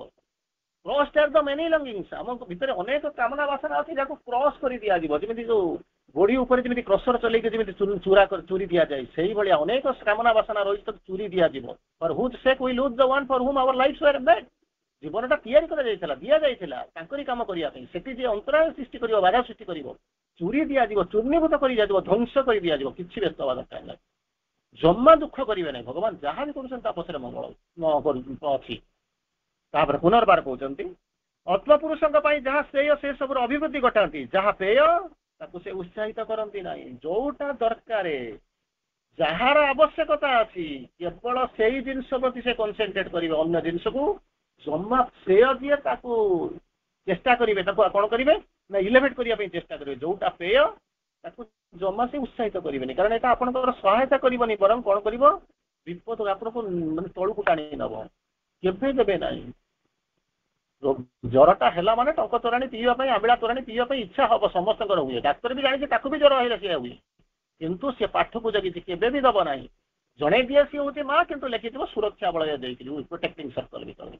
କ୍ରସ୍ଡ ଆର୍ ଦ ମେନି ଲଙ୍ଗିଙ୍ଗସ୍, ଆମ ଭିତରେ ଅନେକ କାମନା ବାସନା ଅଛି ଯାହାକୁ କ୍ରସ୍ କରି ଦିଆଯିବ। ଯେମିତି ଯୋଉ ଗୋଡି ଉପରେ ଯେମିତି କ୍ରସର ଚଲେଇକି ଯେମିତି ଚୁରି ଦିଆଯାଏ, ସେଇଭଳିଆ ଅନେକ କାମନା ବାସନା ରହିଛି, ତାକୁ ଚୁରି ଦିଆଯିବ। For whose sake we lose the one for whom our lives were made. ଜୀବନଟା ତିଆରି କରାଯାଇଥିଲା, ଦିଆଯାଇଥିଲା ତାଙ୍କରି କାମ କରିବା ପାଇଁ। ସେଠି ଯିଏ ଅନ୍ତରାୟ ସୃଷ୍ଟି କରିବ, ବାଧା ସୃଷ୍ଟି କରିବ, ଚୁରି ଦିଆଯିବ, ଚୂର୍ଣ୍ଣୀଭୂତ କରି ଦିଆଯିବ, ଧ୍ୱଂସ କରି ଦିଆଯିବ। କିଛି ବ୍ୟସ୍ତ ହେବା ଦରକାର ନାହିଁ, ଜମା ଦୁଃଖ କରିବେ ନାହିଁ। ଭଗବାନ ଯାହା ବି କରୁଛନ୍ତି ତା ପଛରେ ମଙ୍ଗଳ ଅଛି। ତାପରେ ପୁନର୍ବାର କହୁଛନ୍ତି, ଆତ୍ମପୁରୁଷଙ୍କ ପାଇଁ ଯାହା ଶ୍ରେୟ ସେ ସବୁର ଅଭିବୃଦ୍ଧି ଘଟାନ୍ତି, ଯାହା ପେୟ ତାକୁ ସେ ଉତ୍ସାହିତ କରନ୍ତି ନାହିଁ। ଯୋଉଟା ଦରକାର, ଯାହାର ଆବଶ୍ୟକତା ଅଛି, କେବଳ ସେଇ ଜିନିଷ ପ୍ରତି ସେ କନସେନ୍ଟ୍ରେଟ କରିବେ। ଅନ୍ୟ ଜିନିଷକୁ ଜମା ଶ୍ରେୟ ଦିଏ ତାକୁ ଚେଷ୍ଟା କରିବେ, ତାକୁ କ'ଣ କରିବେ ନା ଇଲେଭେଟ୍ କରିବା ପାଇଁ ଚେଷ୍ଟା କରିବେ। ଯୋଉଟା ପେୟ ତାକୁ ଜମା ସେ ଉତ୍ସାହିତ କରିବେନି, କାରଣ ଏଟା ଆପଣଙ୍କର ସହାୟତା କରିବନି, ବରଂ କ'ଣ କରିବ, ବିପଦ ଆପଣଙ୍କୁ ମାନେ ତଳକୁ ଟାଣି ନେବ। କେବେ ଦେବେ ନାହିଁ। ଜ୍ୱରଟା ହେଲା ମାନେ ଟଙ୍କ ତୋରାଣି ପିଇବା ପାଇଁ, ଆମ୍ବିଳା ତୋରାଣି ପିଇବା ପାଇଁ ଇଚ୍ଛା ହବ, ସମସ୍ତଙ୍କର ହୁଏ। ଡାକ୍ତର ବି ଜାଣିଛି ତାକୁ ବି ଜ୍ୱର ହେଲେ ସିଏ ହୁଏ, କିନ୍ତୁ ସେ ପାଠକୁ ଜଗିଛି, କେବେ ବି ଦବ ନାହିଁ। ଜଣେଇ ଦିଏ ସିଏ ହେଉଛି ମା, କିନ୍ତୁ ଲେଖିଥିବ ସୁରକ୍ଷା ବଳୟ ଦେଇକି, ପ୍ରୋଟେକ୍ଟିଂ ସର୍କଲ ଭିତରେ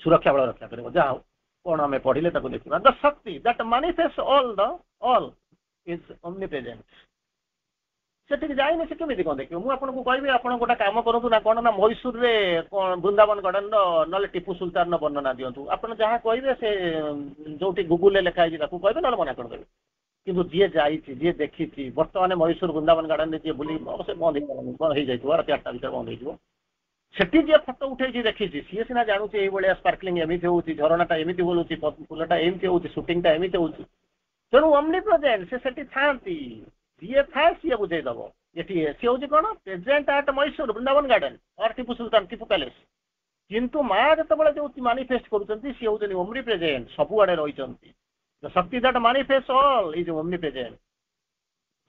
ସୁରକ୍ଷା ବଳ ରକ୍ଷା କରିବ। ଯାହା ହଉ, କ'ଣ ଆମେ ପଢିଲେ ତାକୁ ଦେଖିବା। The shakti that manifest all is omnipresent। ସେଠିକି ଯାଇନି, ସେ କେମିତି କ'ଣ ଦେଖିବ? ମୁଁ ଆପଣଙ୍କୁ କହିବି, ଆପଣ ଗୋଟେ କାମ କରନ୍ତୁ ନା, କ'ଣ ନା ମହୀଶୂରରେ ବୃନ୍ଦାବନ ଗାର୍ଡେନର ନହେଲେ ଟିପୁ ସୁଲତାନର ବର୍ଣ୍ଣନା ଦିଅନ୍ତୁ। ଆପଣ ଯାହା କହିବେ ସେ ଯୋଉଠି ଗୁଗୁଲରେ ଲେଖା ହେଇଛି ତାକୁ କହିବେ, ନହେଲେ ମନା କ'ଣ କରିବେ। କିନ୍ତୁ ଯିଏ ଯାଇଛି, ଯିଏ ଦେଖିଛି, ବର୍ତ୍ତମାନ ମହୀଶୂର ବୃନ୍ଦାବନ ଗାର୍ଡେନରେ ଯିଏ ବୁଲି, ସେ ବନ୍ଦ ହେଇଯାଇଥିବ, ରାତି 8ଟା ଭିତରେ ବନ୍ଦ ହେଇଯିବ। ସେଠି ଯିଏ ଫଟୋ ଉଠେଇଛି ଦେଖିଛି, ସିଏ ସିନା ଜାଣୁଛି ଏଇଭଳିଆ ସ୍ପାର୍କଲିଂ ଏମିତି ହଉଛି, ଝରଣାଟା ଏମିତି ବୋଲୁଛି, ଫୁଲଟା ଏମିତି ହଉଛି, ସୁଟିଂଟା ଏମିତି ହଉଛି। ତେଣୁ omnipresent ସେ ସେଠି ଥାଆନ୍ତି। ଯିଏ ଥାଏ ସିଏ ବୁଝେଇଦବ। ଏଠି ସିଏ ହଉଛି କ'ଣ, present at Mysore Brindavan garden or Tipu Sultan, Tipu palace. କିନ୍ତୁ ମା ଯେତେବେଳେ ଯୋଉ ମାନିଫେଷ୍ଟ କରୁଛନ୍ତି, ସିଏ ହଉଛନ୍ତି omnipresent, ସବୁଆଡେ ରହିଛନ୍ତି। The Shakti that manifests all is omnipresent.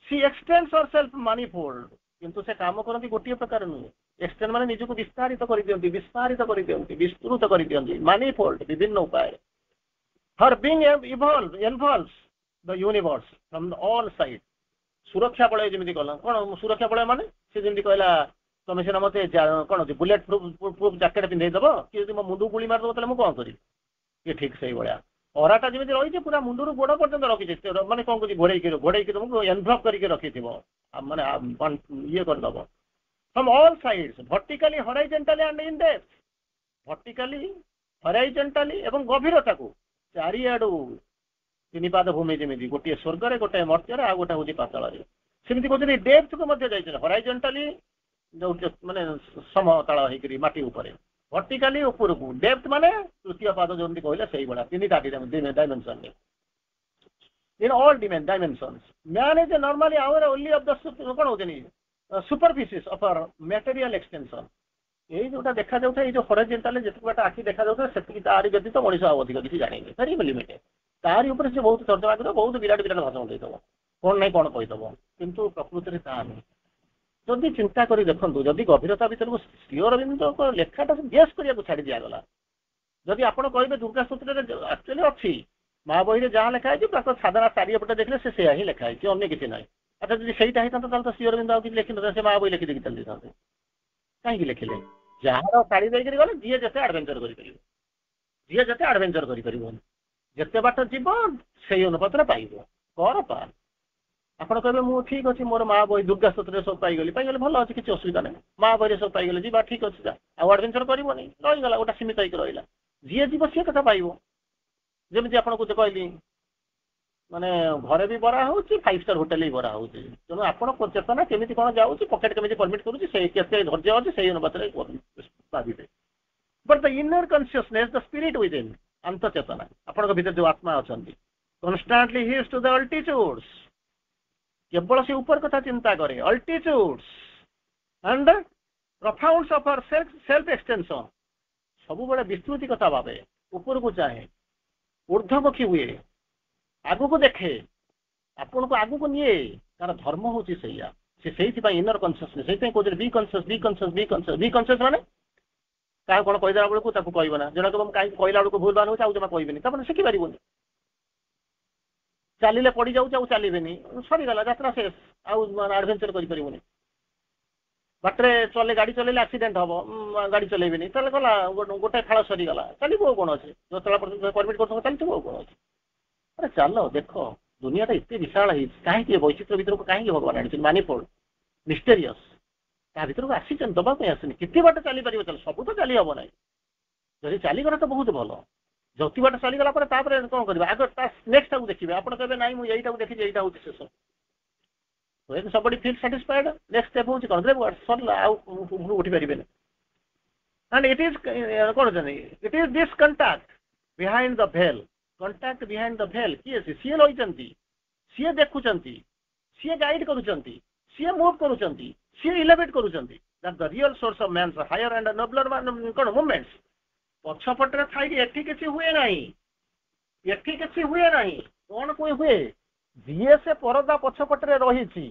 She extends herself manifold. କିନ୍ତୁ ସେ କାମ କରନ୍ତି ଗୋଟିଏ ପ୍ରକାର ନୁହେଁ। ଏକ୍ସଟେଣ୍ଡ ମାନେ ନିଜକୁ ବିସ୍ତାରିତ କରିଦିଅନ୍ତି, ବିସ୍ତାରିତ କରିଦିଅନ୍ତି, ବିସ୍ତୃତ କରିଦିଅନ୍ତି, ମାନିଫୋଲ୍ଡ, ବିଭିନ୍ନ ଉପାୟରେ। Her being involves the universe from all sides. ସୁରକ୍ଷା ବଳୟ ଯେମିତି କଲା, କ'ଣ ସୁରକ୍ଷା ବଳୟ ମାନେ? ସେ ଯେମିତି କହିଲା ତମେ ସିନା ମତେ କଣ ବୁଲେଟ ପ୍ରୁଫ ଜ୍ୟାକେଟ ପିନ୍ଧେଇଦବ କି ଯଦି ମୋ ମୁଣ୍ଡକୁ ଗୁଳି ମାରିଦବ ତାହେଲେ ମୁଁ କଣ କରିବି? ଇଏ ଠିକ ସେଇଭଳିଆ ଅରାଟା ଯେମିତି ରହିଛି ପୁରା ମୁଣ୍ଡରୁ ଗୋଡ ପର୍ଯ୍ୟନ୍ତ ରଖିଛି, ମାନେ କଣ କହୁଛି ଘୋଡେଇକି ତମକୁ ଏନଭଲପ କରିକି ରଖିଥିବ, ମାନେ ଇଏ କରିଦବ from all sides, vertically, horizontally and in depth, vertically, horizontally ଏବଂ ଗଭୀରତାକୁ ଚାରିଆଡୁ ତିନି ପାଦ ଭୂମି ଯେମିତି ଗୋଟିଏ ସ୍ୱର୍ଗରେ ଗୋଟାଏ ମର୍ତ୍ତ୍ୟରେ ଆଉ ଗୋଟେ ହଉଛି ପାତାଳରେ, ସେମିତି କହୁଛନ୍ତି ଡେପ୍ଥକୁ ମଧ୍ୟ ଯାଇଛନ୍ତି। ହରାଇଜଣ୍ଟାଲି ଯୋଉ ମାନେ ସମତଳ ହେଇକରି ମାଟି ଉପରେ, ଭର୍ଟିକାଲି ଉପରକୁ, ଡେପ୍ଥ ମାନେ ତୃତୀୟ ପାଦ ଯେମିତି କହିଲେ ସେଇଭଳିଆ ତିନିଟା ଡାଇମେନସନରେ। In all dimensions, man is normally aware only of the କଣ ହଉଛନ୍ତି superficies of our material extension। ଏଇ ଯୋଉଟା ଦେଖାଯାଉଥାଏ ଏଇ ଯୋଉ ହରାଇଜଣ୍ଟାଲି ଯେତିକି ବାଟ ଆଖି ଦେଖାଯାଉଥାଏ ସେତିକି ତାରି ବ୍ୟତୀତ ମଣିଷ ଆଉ ଅଧିକ କିଛି ଜାଣିନି, ଭେରି ଲିମିଟେଡ୍। ତାରି ଉପରେ ସେ ବହୁତ ତର୍ଜମା କରିବ, ବହୁତ ବିରାଟ ବିରାଟ ଭାଷଣ ଦେଇଦବ, କଣ ନାହିଁ କଣ କହିଦବ, କିନ୍ତୁ ପ୍ରକୃତିରେ ତାହା ନୁହେଁ। ଯଦି ଚିନ୍ତା କରି ଦେଖନ୍ତୁ, ଯଦି ଗଭୀରତା ଭିତରକୁ ଶ୍ରୀ ଅରବିନ୍ଦଙ୍କ ଲେଖାଟା ଗେସ୍ କରିବାକୁ ଛାଡି ଦିଆଗଲା, ଯଦି ଆପଣ କହିବେ ଦୁର୍ଗା ସୂତ୍ରରେ ଆକ୍ଚୁଆଲି ଅଛି, ମା ବହିରେ ଯାହା ଲେଖା ହେଇଛି ତାଙ୍କ ସାଧାରଣ ଚାରିପଟେ ଦେଖିଲେ ସେ ସେୟା ହିଁ ଲେଖା ହେଇଛି, ଅନ୍ୟ କିଛି ନାହିଁ। ଆଚ୍ଛା ଯଦି ସେଇଟା ହେଇଥାନ୍ତା ତାହେଲେ ତ ଶ୍ରୀ ଅରବିନ୍ଦ ଆଉ କିଛି ଲେଖିନଥାନ୍ତେ, ସେ ମା ବହି ଲେଖିଦେଇକି ଚାଲି ଦେଇଥାନ୍ତେ। କାହିଁକି ଲେଖିଲେ? ଯାହାର ଶାଢୀ ଦେଇକରି ଗଲେ ଯିଏ ଯେତେ ଆଡଭେଞ୍ଚର କରିପାରିବ, ଯିଏ ଯେତେ ଆଡଭେଞ୍ଚର କରିପାରିବନି, ଯେତେ ବାଟ ଯିବ ସେଇ ଅନୁପାତରେ ପାଇବ, କର ପା। ଆପଣ କହିବେ ମୁଁ ଠିକ ଅଛି ମୋର ମା ବହି ଦୁର୍ଗା ସୂତ୍ରରେ ସବୁ ପାଇଗଲି ଭଲ ଅଛି, କିଛି ଅସୁବିଧା ନାହିଁ, ମା ବହିରେ ସବୁ ପାଇଗଲି, ଯିବା ଠିକ ଅଛି, ଯା ଆଉ ଆଡଭେଞ୍ଚର କରିବନି, ରହିଗଲା ଗୋଟେ ସୀମିତ ହେଇକି ରହିଲା। ଯିଏ ଯିବ ସିଏ କଥା ପାଇବ। ଯେମିତି ଆପଣଙ୍କୁ କହିଲି ମାନେ ଘରେ ବି ବରା ହଉଛି, 5 ଷ୍ଟାର ହୋଟେଲ ବି ବରା ହଉଛି, ତେଣୁ ଆପଣ ଚେତନା କେମିତି କଣ ଯାଉଛି, ପକେଟ କେମିତି ପରମିଟ କରୁଛି, ସେଇ କେତେ ଧୈର୍ଯ୍ୟ ଅଛି ସେଇ ଅନୁପାତରେ ଭାବିବେ। But the inner consciousness, the spirit within, ଅନ୍ତଃଚେତନା, ଆପଣଙ୍କ ଭିତରେ ଯୋଉ ଆତ୍ମା ଅଛନ୍ତି, constantly hits to the altitudes, କେବଳ ସେ ଉପର କଥା ଚିନ୍ତା କରେ, altitudes and profounds of our self extension, ସବୁବେଳେ ବିସ୍ତୃତି କଥା ଭାବେ, ଉପରକୁ ଚାହେଁ, ଊର୍ଦ୍ଧ୍ୱମୁଖୀ ହୁଏ, ଆଗକୁ ଦେଖେ, ଆପଣଙ୍କୁ ଆଗକୁ ନିଏ, ତାର ଧର୍ମ ହଉଛି ସେଇଆ। ସେ ସେଇଥିପାଇଁ ଇନର କନସିୟସନେସ୍, ସେଇଥିପାଇଁ କହୁଛନ୍ତି ବି କନସିୟସ୍, ବି କନସିୟସ୍, ବି କନସିୟସ୍। ବି କନସିୟସ୍ ମାନେ କାହାକୁ କଣ କହିଦେଲା ବେଳକୁ ତାକୁ କହିବ ନା, ଜଣେ କହିବ କାହିଁକି କହିଲା ବେଳକୁ ଭୁଲ ଭାଲ ହଉଛି ଆଉ ଜମା କହିବେନି, ତାପରେ ଶିଖିପାରିବନି। ଚାଲିଲେ ପଡ଼ିଯାଉଛି ଆଉ ଚାଲିବେନି, ସରିଗଲା ଯାତ୍ରା ଶେଷ, ଆଉ ଆଡଭେଞ୍ଚର କରିପାରିବନି। ବାଟରେ ଗାଡି ଚଲେଇଲେ ଆକ୍ସିଡେଣ୍ଟ ହବ, ଗାଡି ଚଲେଇବେନି, ତାହେଲେ ଗଲା ଗୋଟେ ଖାଳ ସରିଗଲା, ଚାଲିବ ଆଉ କଣ ଅଛି, ଯୋଉ ପରମିଟ କରୁଥିବ ଚାଲିଥିବ ଆଉ କଣ ଅଛି। ଆରେ ଚାଲ ଦେଖ, ଦୁନିଆଟା ଏତେ ବିଶାଳ ହେଇଛି, କାହିଁକି ବୈଚିତ୍ର୍ୟ ଭିତରକୁ କାହିଁକି ଭଗବାନ ଆଣିଛନ୍ତି, ମାନିଫୋଲ୍ଡ, ମିଷ୍ଟେରିୟସ୍, ତା ଭିତରକୁ ଆସିଛନ୍ତି ଦବା ପାଇଁ ଆସିନି। କେତେ ବାଟ ଚାଲିପାରିବ ଚାଲ, ସବୁ ତ ଚାଲି ହବ ନାହିଁ, ଯଦି ଚାଲିଗଲା ତ ବହୁତ ଭଲ। ଯତି ବାଟ ଚାଲିଗଲା ପରେ ତାପରେ କଣ କରିବେ, ଆଗ ତା ନେକ୍ସଟ ଟାକୁ ଦେଖିବେ। ଆପଣ କହିବେ ନାଇଁ ମୁଁ ଏଇଟାକୁ ଦେଖିଛି, ଏଇଟା ହଉଛି ଶେଷ, ସବୁଠି ଫିଲ୍ ସାଟିସ୍ଫାଏଡ୍, ନେକ୍ସଟ ଷ୍ଟେପ୍ ହଉଛି କଣ, ସରିଲା, ଆଉ ଉଠି ପାରିବେନି। and it is କଣ ଜାଣି, it is this contact behind the veil, contact behind the veil, କିଏ ସିଏ ରହିଛନ୍ତି, ସିଏ ଦେଖୁଛନ୍ତି, ସିଏ ଗାଇଡ କରୁଛନ୍ତି, ସିଏ ମୁଭ୍ କରୁଛନ୍ତି, ସିଏ ଇଲେଭେଟ୍ କରୁଛନ୍ତି, that the real source of man's higher and nobler କଣ movements। ପଛପଟରେ ଥାଇକି ଏଠି କିଛି ହୁଏ ନାହିଁ, ଏଠି କିଛି ହୁଏ ନାହିଁ, କଣ ହୁଏ, ଯିଏ ସେ ପରଦା ପଛପଟରେ ରହିଛି,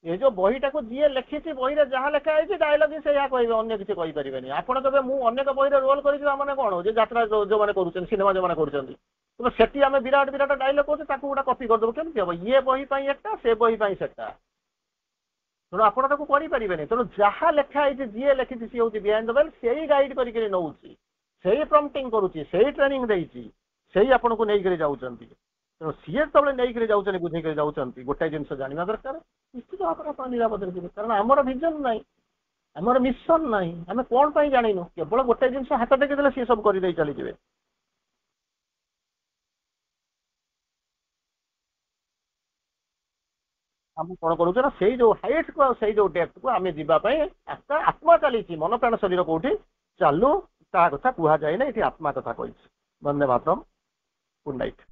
ଏ ଯୋଉ ବହିଟାକୁ ଯିଏ ଲେଖିଛି, ବହିରେ ଯାହା ଲେଖା ହେଇଛି ଡାଇଲଗ ସେଇଆ କହିବେ, ଅନ୍ୟ କିଛି କହିପାରିବେନି। ଆପଣ କହିବେ ମୁଁ ଅନେକ ବହିରେ ରୋଲ କରିଛି, ମାନେ କଣ ଯେ ଯାତ୍ରା ଯୋଉମାନେ କରୁଛନ୍ତି, ସିନେମା ଯୋଉମାନେ କରୁଛନ୍ତି, କିନ୍ତୁ ସେଠି ଆମେ ବିରାଟ ବିରାଟ ଡାଇଲଗ କହୁଛୁ, ତାକୁ ଗୋଟେ କପି କରିଦେବୁ, କେମିତି ହବ? ଇଏ ବହି ପାଇଁ ଏଟା, ସେ ବହି ପାଇଁ ସେଟା, ତେଣୁ ଆପଣ ତାକୁ କରିପାରିବେନି। ତେଣୁ ଯାହା ଲେଖା ହେଇଛି, ଯିଏ ଲେଖିଛି ସିଏ ହଉଛି ବିହାଇଣ୍ଡ ଦ ଭେଲ୍, ସେଇ ଗାଇଡ କରିକି ନଉଛି, ସେଇ ପ୍ରମ୍ପଟିଂ କରୁଛି, ସେଇ ଟ୍ରେନିଂ ଦେଇଛି, ସେଇ ଆପଣଙ୍କୁ ନେଇକରି ଯାଉଛନ୍ତି। ତେଣୁ ସିଏ ଯେତେବେଳେ ନେଇକରି ଯାଉଛନ୍ତି, ବୁଝେଇକରି ଯାଉଛନ୍ତି, ଗୋଟାଏ ଜିନିଷ ଜାଣିବା ଦରକାର, ନିଶ୍ଚିତ ଭାବରେ ଆପଣ ନିରାପଦରେ ଯିବେ। କାରଣ ଆମର ଭିଜନ ନାହିଁ, ଆମର ମିଶନ ନାହିଁ, ଆମେ କଣ ପାଇଁ ଜାଣିନୁ, କେବଳ ଗୋଟେ ଜିନିଷ ହାତ ଟେକିଦେଲେ ସିଏ ସବୁ କରିଦେଇ ଚାଲିଯିବେ। ଆମେ କଣ କରୁଛୁ ନା, ସେଇ ଯୋଉ ହାଇଟ୍ କୁ ଆଉ ସେଇ ଯୋଉ ଡେପ୍ଥ କୁ ଆମେ ଯିବା ପାଇଁ ଆତ୍ମା ଚାଲିଛି, ମନ ପ୍ରାଣ ଶରୀର କୋଉଠି ଚାଲୁ, ତା କଥା କୁହାଯାଏ ନା, ଏଠି ଆତ୍ମା କଥା କହିଛି। ଧନ୍ୟବାଦ, ଗୁଡ୍ ନାଇଟ୍।